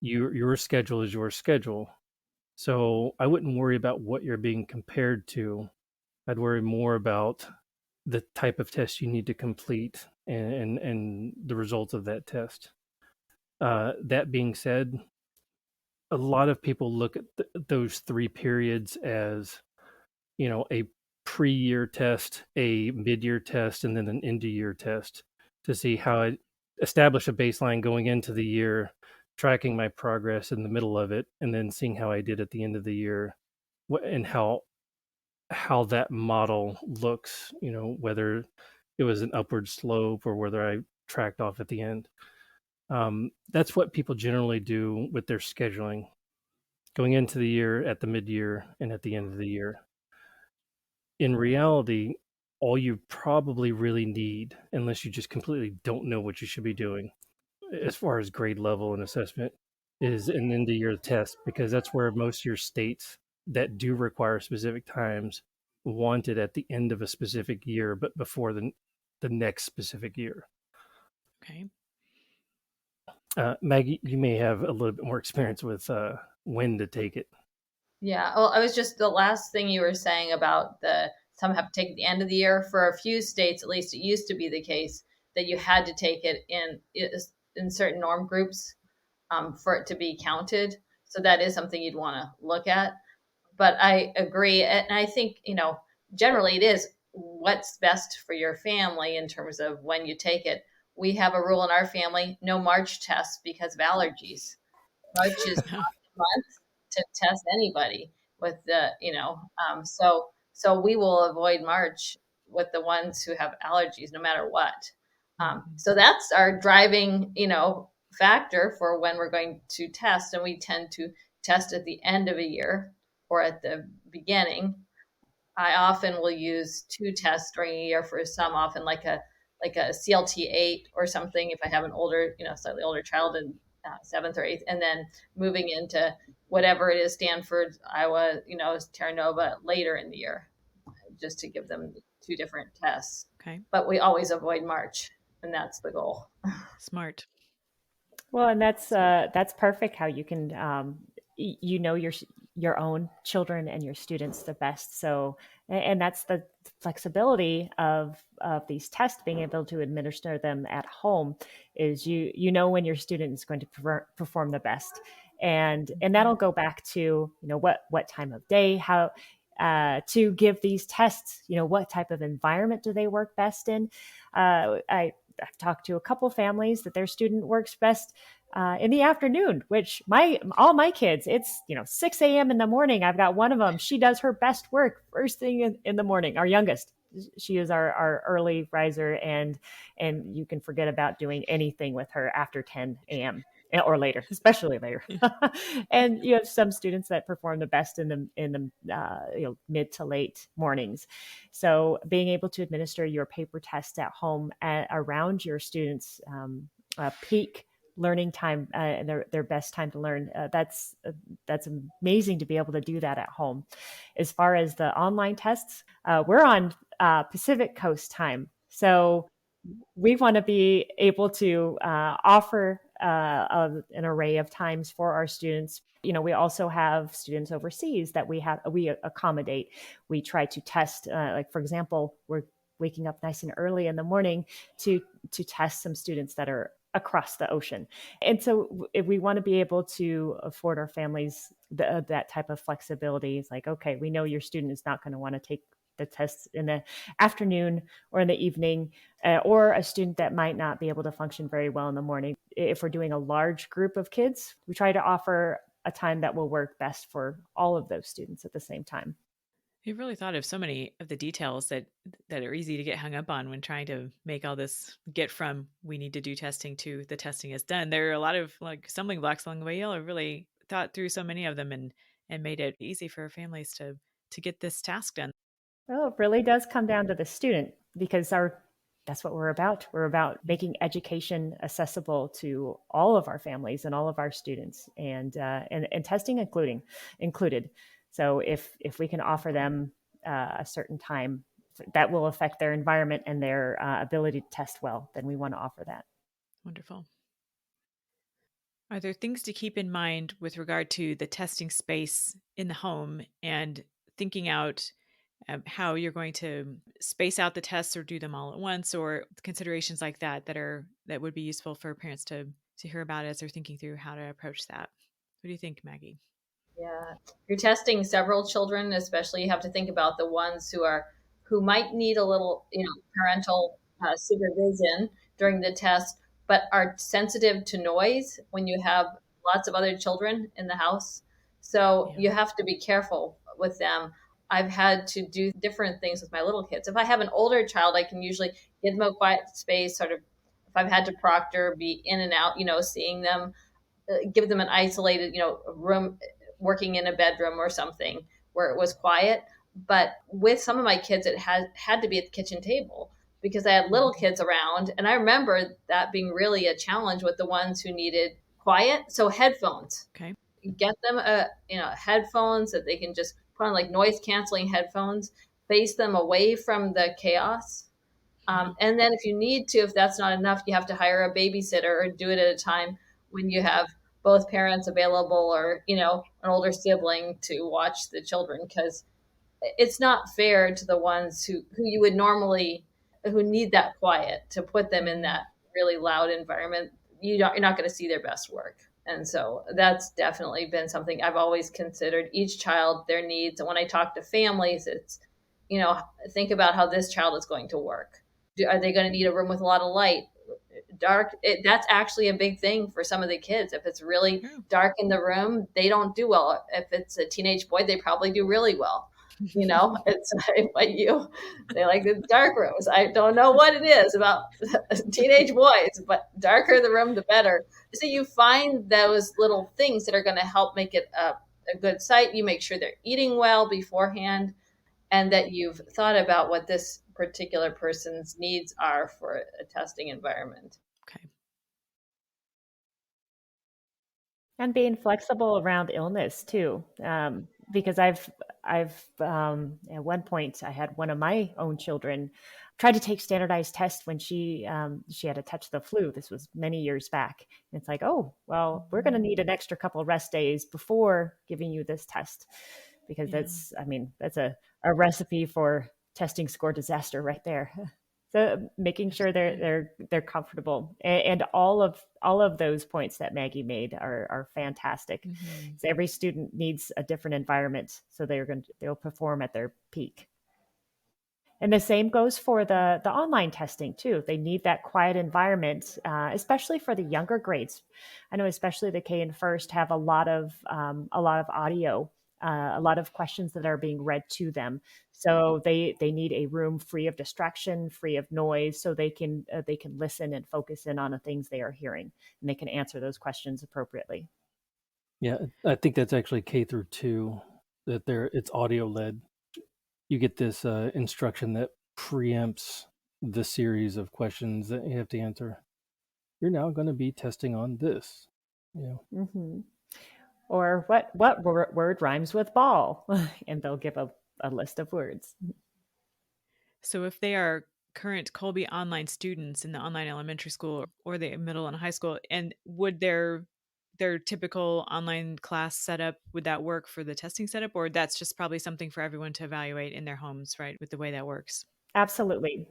Your schedule is your schedule. So I wouldn't worry about what you're being compared to. I'd worry more about the type of test you need to complete and the results of that test. That being said, a lot of people look at those 3 periods as, a pre-year test, a mid-year test, and then an end-of-year test to see how I establish a baseline going into the year, tracking my progress in the middle of it, and then seeing how I did at the end of the year, and how that model looks, whether it was an upward slope or whether I tracked off at the end. That's what people generally do with their scheduling, going into the year, at the mid-year, and at the end of the year. In reality, all you probably really need, unless you just completely don't know what you should be doing as far as grade level and assessment, is an end of year test, because that's where most of your states that do require specific times want it at the end of a specific year, but before the next specific year. Okay. Maggie, you may have a little bit more experience with when to take it. Yeah. Well, I was just the last thing you were saying about some have to take it at the end of the year. For a few states, at least it used to be the case that you had to take it in certain norm groups for it to be counted. So that is something you'd want to look at. But I agree. And I think, generally it is what's best for your family in terms of when you take it. We have a rule in our family, no March tests because of allergies. March is not the month to test anybody with so we will avoid March with the ones who have allergies no matter what. So that's our driving, factor for when we're going to test. And we tend to test at the end of a year or at the beginning. I often will use 2 tests during a year for some, often like a CLT 8 or something if I have an older, slightly older child in 7th or 8th, and then moving into whatever it is, Stanford, Iowa, Terra Nova later in the year, just to give them 2 different tests. Okay. But we always avoid March, and that's the goal. Smart. Well, and that's perfect how you can your own children and your students the best. So, and that's the flexibility of these tests, being able to administer them at home, is when your student is going to perform the best, and that'll go back to what time of day, how to give these tests, what type of environment do they work best in. I've talked to a couple families that their student works best in the afternoon, which all my kids, it's 6 a.m. in the morning. I've got one of them. She does her best work first thing in the morning. Our youngest, she is our early riser, and you can forget about doing anything with her after 10 a.m. or later, especially later. And you have some students that perform the best in the mid to late mornings. So being able to administer your paper tests at home around your students' peak learning time, their best time to learn, that's amazing to be able to do that at home. As far as the online tests, we're on Pacific Coast time, so we want to be able to offer an array of times for our students. We also have students overseas that we accommodate. We try to test, like for example, we're waking up nice and early in the morning to test some students that are across the ocean. And so if we want to be able to afford our families that type of flexibility, it's like, okay, we know your student is not going to want to take the tests in the afternoon or in the evening, or a student that might not be able to function very well in the morning. If we're doing a large group of kids, we try to offer a time that will work best for all of those students at the same time. You've really thought of so many of the details that are easy to get hung up on when trying to make all this get from we need to do testing to the testing is done. There are a lot of stumbling blocks along the way. Y'all have really thought through so many of them and made it easy for families to get this task done. Well, it really does come down to the student, because that's what we're about. We're about making education accessible to all of our families and all of our students, and testing included. So if we can offer them a certain time that will affect their environment and their ability to test well, then we want to offer that. Wonderful. Are there things to keep in mind with regard to the testing space in the home and thinking out how you're going to space out the tests or do them all at once, or considerations like that would be useful for parents to hear about as they're thinking through how to approach that? What do you think, Maggie? Yeah, you're testing several children, especially you have to think about the ones who might need a little, parental supervision during the test, but are sensitive to noise when you have lots of other children in the house. So you have to be careful with them. I've had to do different things with my little kids. If I have an older child, I can usually give them a quiet space, sort of, if I've had to proctor, be in and out, seeing them, give them an isolated, room, working in a bedroom or something where it was quiet. But with some of my kids, it had to be at the kitchen table because I had little kids around. And I remember that being really a challenge with the ones who needed quiet. So headphones, Okay. get them headphones that they can just put on, like noise canceling headphones, face them away from the chaos. And then if you need to, if that's not enough, you have to hire a babysitter or do it at a time when you have both parents available, or, an older sibling to watch the children, because it's not fair to the ones who you would normally, who need that quiet, to put them in that really loud environment. You're not going to see their best work. And so that's definitely been something I've always considered, each child, their needs. And when I talk to families, it's, think about how this child is going to work. Are they going to need a room with a lot of light? Dark? That's actually a big thing for some of the kids. If it's really dark in the room, they don't do well. If it's a teenage boy, they probably do really well. It's but they like the dark rooms. I don't know what it is about teenage boys, but darker the room, the better. So you find those little things that are going to help make it a good site. You make sure they're eating well beforehand, and that you've thought about what this particular person's needs are for a testing environment. Okay. And being flexible around illness too, because I've at one point I had one of my own children tried to take standardized tests when she had to touch the flu. This was many years back. And it's like, oh, well, we're going to need an extra couple of rest days before giving you this test, because that's a recipe for testing score disaster right there. So making sure they're comfortable, and all of those points that Maggie made are fantastic. Mm-hmm. So every student needs a different environment, so they'll perform at their peak. And the same goes for the online testing too. They need that quiet environment, especially for the younger grades. I know especially the K and first have a lot of audio, a lot of questions that are being read to them. So they need a room free of distraction, free of noise, so they can listen and focus in on the things they are hearing, and they can answer those questions appropriately. Yeah, I think that's actually K through 2, that it's audio led. You get this instruction that preempts the series of questions that you have to answer. You're now going to be testing on this. Mm-hmm. Or what word rhymes with ball? And they'll give a list of words. So if they are current Kolbe online students in the online elementary school or the middle and high school, and would their typical online class setup, would that work for the testing setup, or that's just probably something for everyone to evaluate in their homes, right, with the way that works? Absolutely.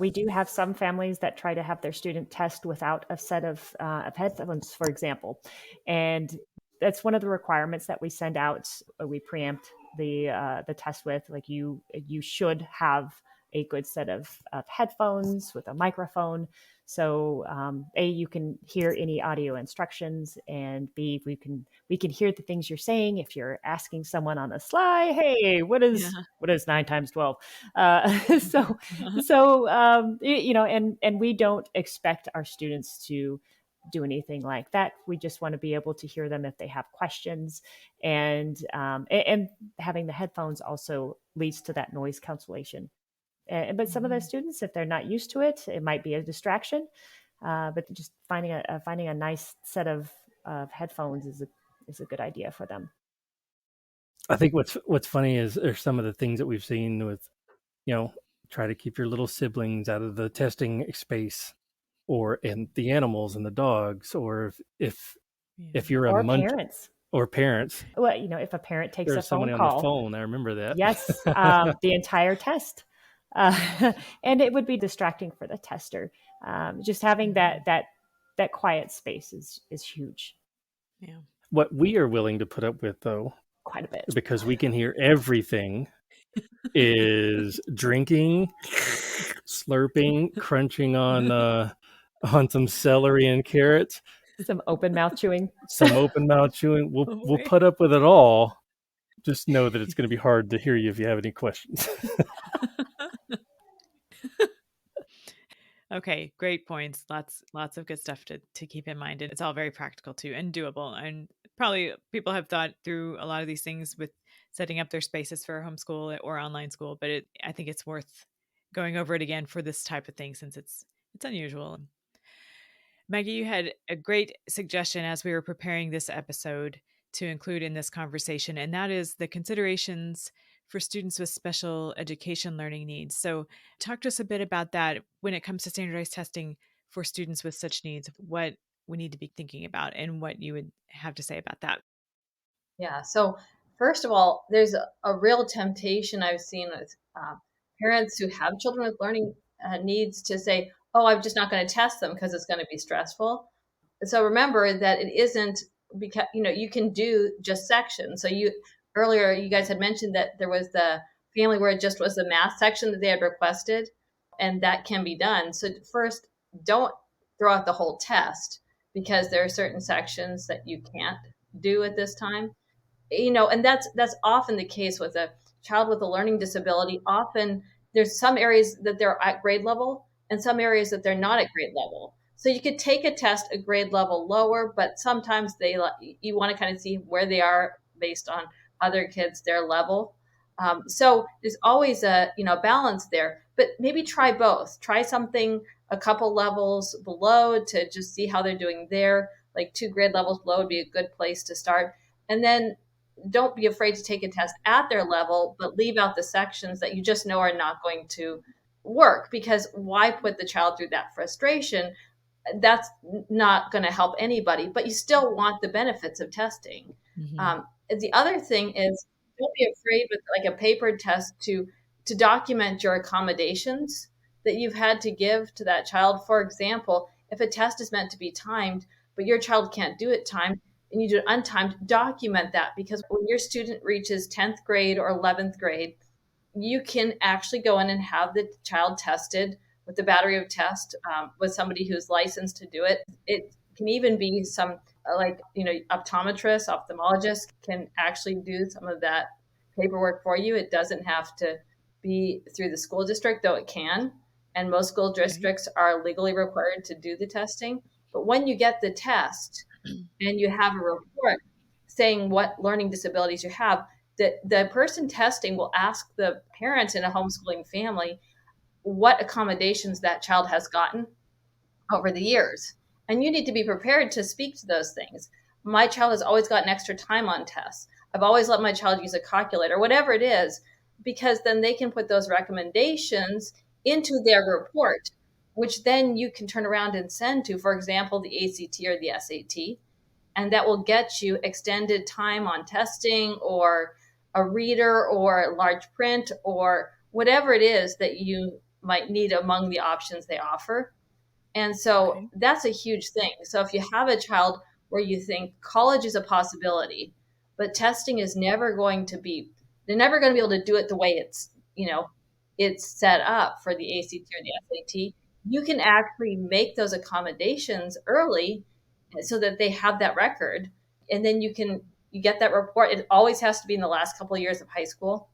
We do have some families that try to have their student test without a set of headphones, for example. And that's one of the requirements that we send out. We preempt the test with, like, you should have a good set of headphones with a microphone. So A, you can hear any audio instructions, and B, we can hear the things you're saying. If you're asking someone on the sly, hey, what is 9 times 12? And we don't expect our students to do anything like that. We just want to be able to hear them if they have questions, and having the headphones also leads to that noise cancellation. But some of the students, if they're not used to it, it might be a distraction. But just finding a nice set of headphones is a good idea for them. I think what's funny is there's some of the things that we've seen with, try to keep your little siblings out of the testing space, and the animals and the dogs, or if you're a parents. Or parents. Well, if a parent takes a phone call. On the phone, I remember that. Yes, the entire test. And it would be distracting for the tester. Just having that quiet space is huge. Yeah. What we are willing to put up with, though, quite a bit, because we can hear everything, is drinking, slurping, crunching on some celery and carrots, some open mouth chewing. We'll put up with it all. Just know that it's going to be hard to hear you if you have any questions. Okay, great points. Lots of good stuff to keep in mind. And it's all very practical too, and doable. And probably people have thought through a lot of these things with setting up their spaces for homeschool or online school, but I think it's worth going over it again for this type of thing, since it's unusual. Maggie, you had a great suggestion as we were preparing this episode to include in this conversation, and that is the considerations for students with special education learning needs. So, talk to us a bit about that when it comes to standardized testing for students with such needs, what we need to be thinking about, and what you would have to say about that. Yeah. So first of all, there's a real temptation I've seen with parents who have children with learning needs to say, "Oh, I'm just not going to test them because it's going to be stressful." So remember that it isn't, because you can do just sections. So earlier you guys had mentioned that there was the family where it just was the math section that they had requested, and that can be done. So first, don't throw out the whole test because there are certain sections that you can't do at this time. And that's often the case with a child with a learning disability. Often there's some areas that they're at grade level and some areas that they're not at grade level. So you could take a test a grade level lower, but sometimes you want to kind of see where they are based on other kids, their level. So there's always a balance there, but maybe try both. Try something a couple levels below to just see how they're doing there. Like 2 grade levels below would be a good place to start. And then don't be afraid to take a test at their level, but leave out the sections that you just know are not going to work, because why put the child through that frustration? That's not going to help anybody, but you still want the benefits of testing. Mm-hmm. The other thing is, don't be afraid with like a paper test to document your accommodations that you've had to give to that child. For example, if a test is meant to be timed, but your child can't do it timed, and you do it untimed, document that, because when your student reaches 10th grade or 11th grade, you can actually go in and have the child tested with the battery of tests with somebody who's licensed to do it. It can even be some optometrists, ophthalmologists can actually do some of that paperwork for you. It doesn't have to be through the school district, though it can. And most school districts are legally required to do the testing. But when you get the test and you have a report saying what learning disabilities you have, the person testing will ask the parents in a homeschooling family what accommodations that child has gotten over the years. And you need to be prepared to speak to those things. My child has always gotten extra time on tests. I've always let my child use a calculator, whatever it is, because then they can put those recommendations into their report, which then you can turn around and send to, for example, the ACT or the SAT. And that will get you extended time on testing, or a reader, or large print, or whatever it is that you might need among the options they offer. And so that's a huge thing. So if you have a child where you think college is a possibility, but testing is never going to be, they're never going to be able to do it the way it's set up for the ACT or the SAT, you can actually make those accommodations early so that they have that record. And then you get that report. It always has to be in the last couple of years of high school.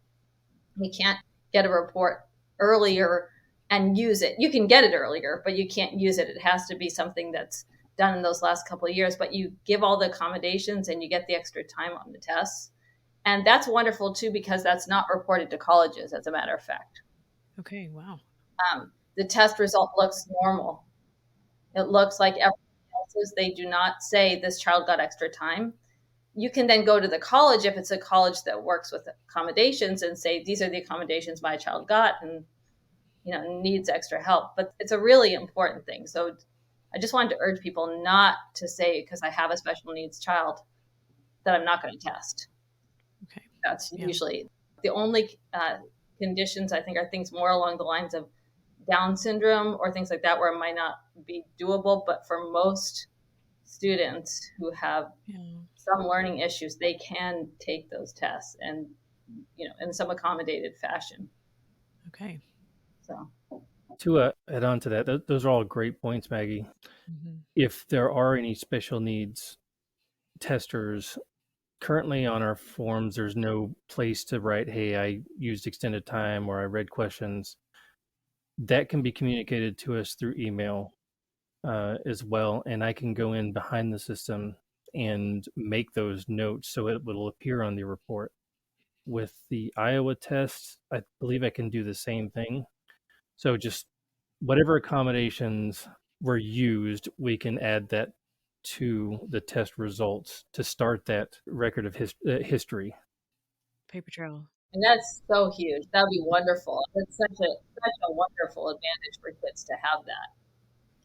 You can't get a report earlier and use it. You can get it earlier, but you can't use it. It has to be something that's done in those last couple of years, but you give all the accommodations and you get the extra time on the tests. And that's wonderful too, because that's not reported to colleges, as a matter of fact. Okay, wow. The test result looks normal. It looks like everyone else's. They do not say this child got extra time. You can then go to the college, if it's a college that works with accommodations, and say, these are the accommodations my child got and needs extra help. But it's a really important thing. So I just wanted to urge people not to say, because I have a special needs child, that I'm not going to test. Okay. That's usually the only conditions, I think, are things more along the lines of Down syndrome or things like that, where it might not be doable. But for most students who have some learning issues, they can take those tests, and in some accommodated fashion. Okay. So to add on to that, those are all great points, Maggie. Mm-hmm. If there are any special needs testers, currently on our forms, there's no place to write, hey, I used extended time or I read questions. That can be communicated to us through email as well. And I can go in behind the system and make those notes so it will appear on the report. With the Iowa test, I believe I can do the same thing. So just whatever accommodations were used, we can add that to the test results to start that record of history. Paper trail. And that's so huge. That would be wonderful. It's such a wonderful advantage for kids to have that.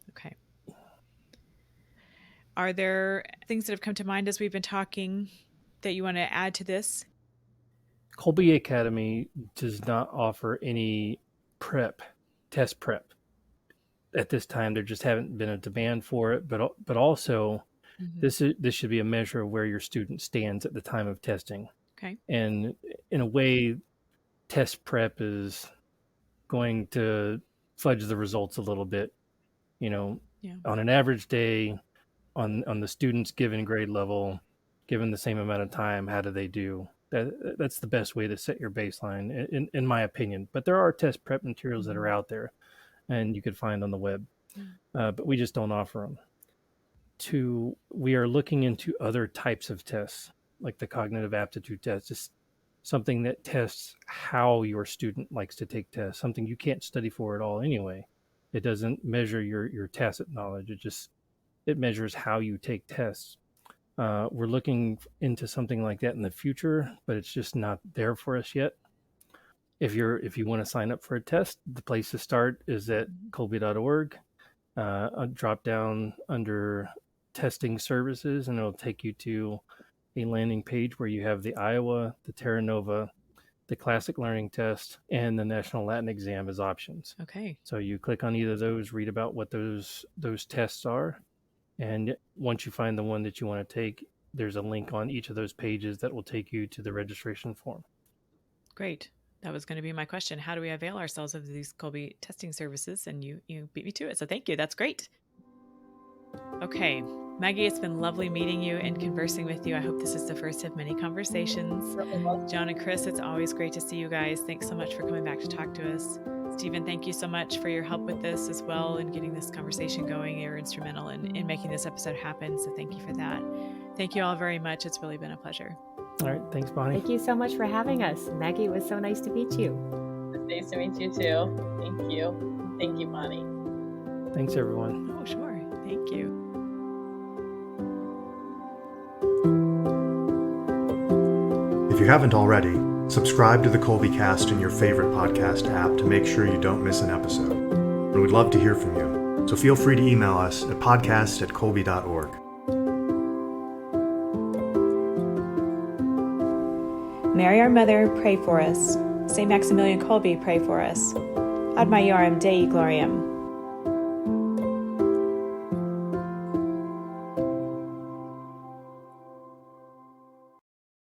Okay. Are there things that have come to mind as we've been talking that you want to add to this? Kolbe Academy does not offer any test prep. At this time, there just haven't been a demand for it, but also this should be a measure of where your student stands at the time of testing. Okay. And in a way, test prep is going to fudge the results a little bit. On an average day, on the student's given grade level, given the same amount of time, how do they do? That's the best way to set your baseline, in my opinion. But there are test prep materials that are out there, and you could find on the web, but we just don't offer them. We are looking into other types of tests, like the cognitive aptitude test, just something that tests how your student likes to take tests, something you can't study for at all anyway. It doesn't measure your tacit knowledge. It measures how you take tests. We're looking into something like that in the future, but it's just not there for us yet. If you want to sign up for a test, the place to start is at kolbe.org. Drop down under testing services, and it'll take you to a landing page where you have the Iowa, the Terra Nova, the Classic Learning Test, and the National Latin Exam as options. Okay. So you click on either of those, read about what those tests are, and once you find the one that you want to take, there's a link on each of those pages that will take you to the registration form. Great. That was going to be my question. How do we avail ourselves of these Kolbe testing services? And you beat me to it. So thank you. That's great. Okay. Maggie, it's been lovely meeting you and conversing with you. I hope this is the first of many conversations. John and Chris, it's always great to see you guys. Thanks so much for coming back to talk to us. Stephen, thank you so much for your help with this as well and getting this conversation going. You're instrumental in making this episode happen. So thank you for that. Thank you all very much. It's really been a pleasure. All right. Thanks, Bonnie. Thank you so much for having us. Maggie, it was so nice to meet you. It's nice to meet you too. Thank you. Thank you, Bonnie. Thanks, everyone. Oh, sure. Thank you. If you haven't already, subscribe to the Kolbe Cast in your favorite podcast app to make sure you don't miss an episode. And we'd love to hear from you, so feel free to email us at podcast@kolbe.org. Mary our Mother, pray for us. St. Maximilian Kolbe, pray for us. Ad Maiorem Dei Gloriam.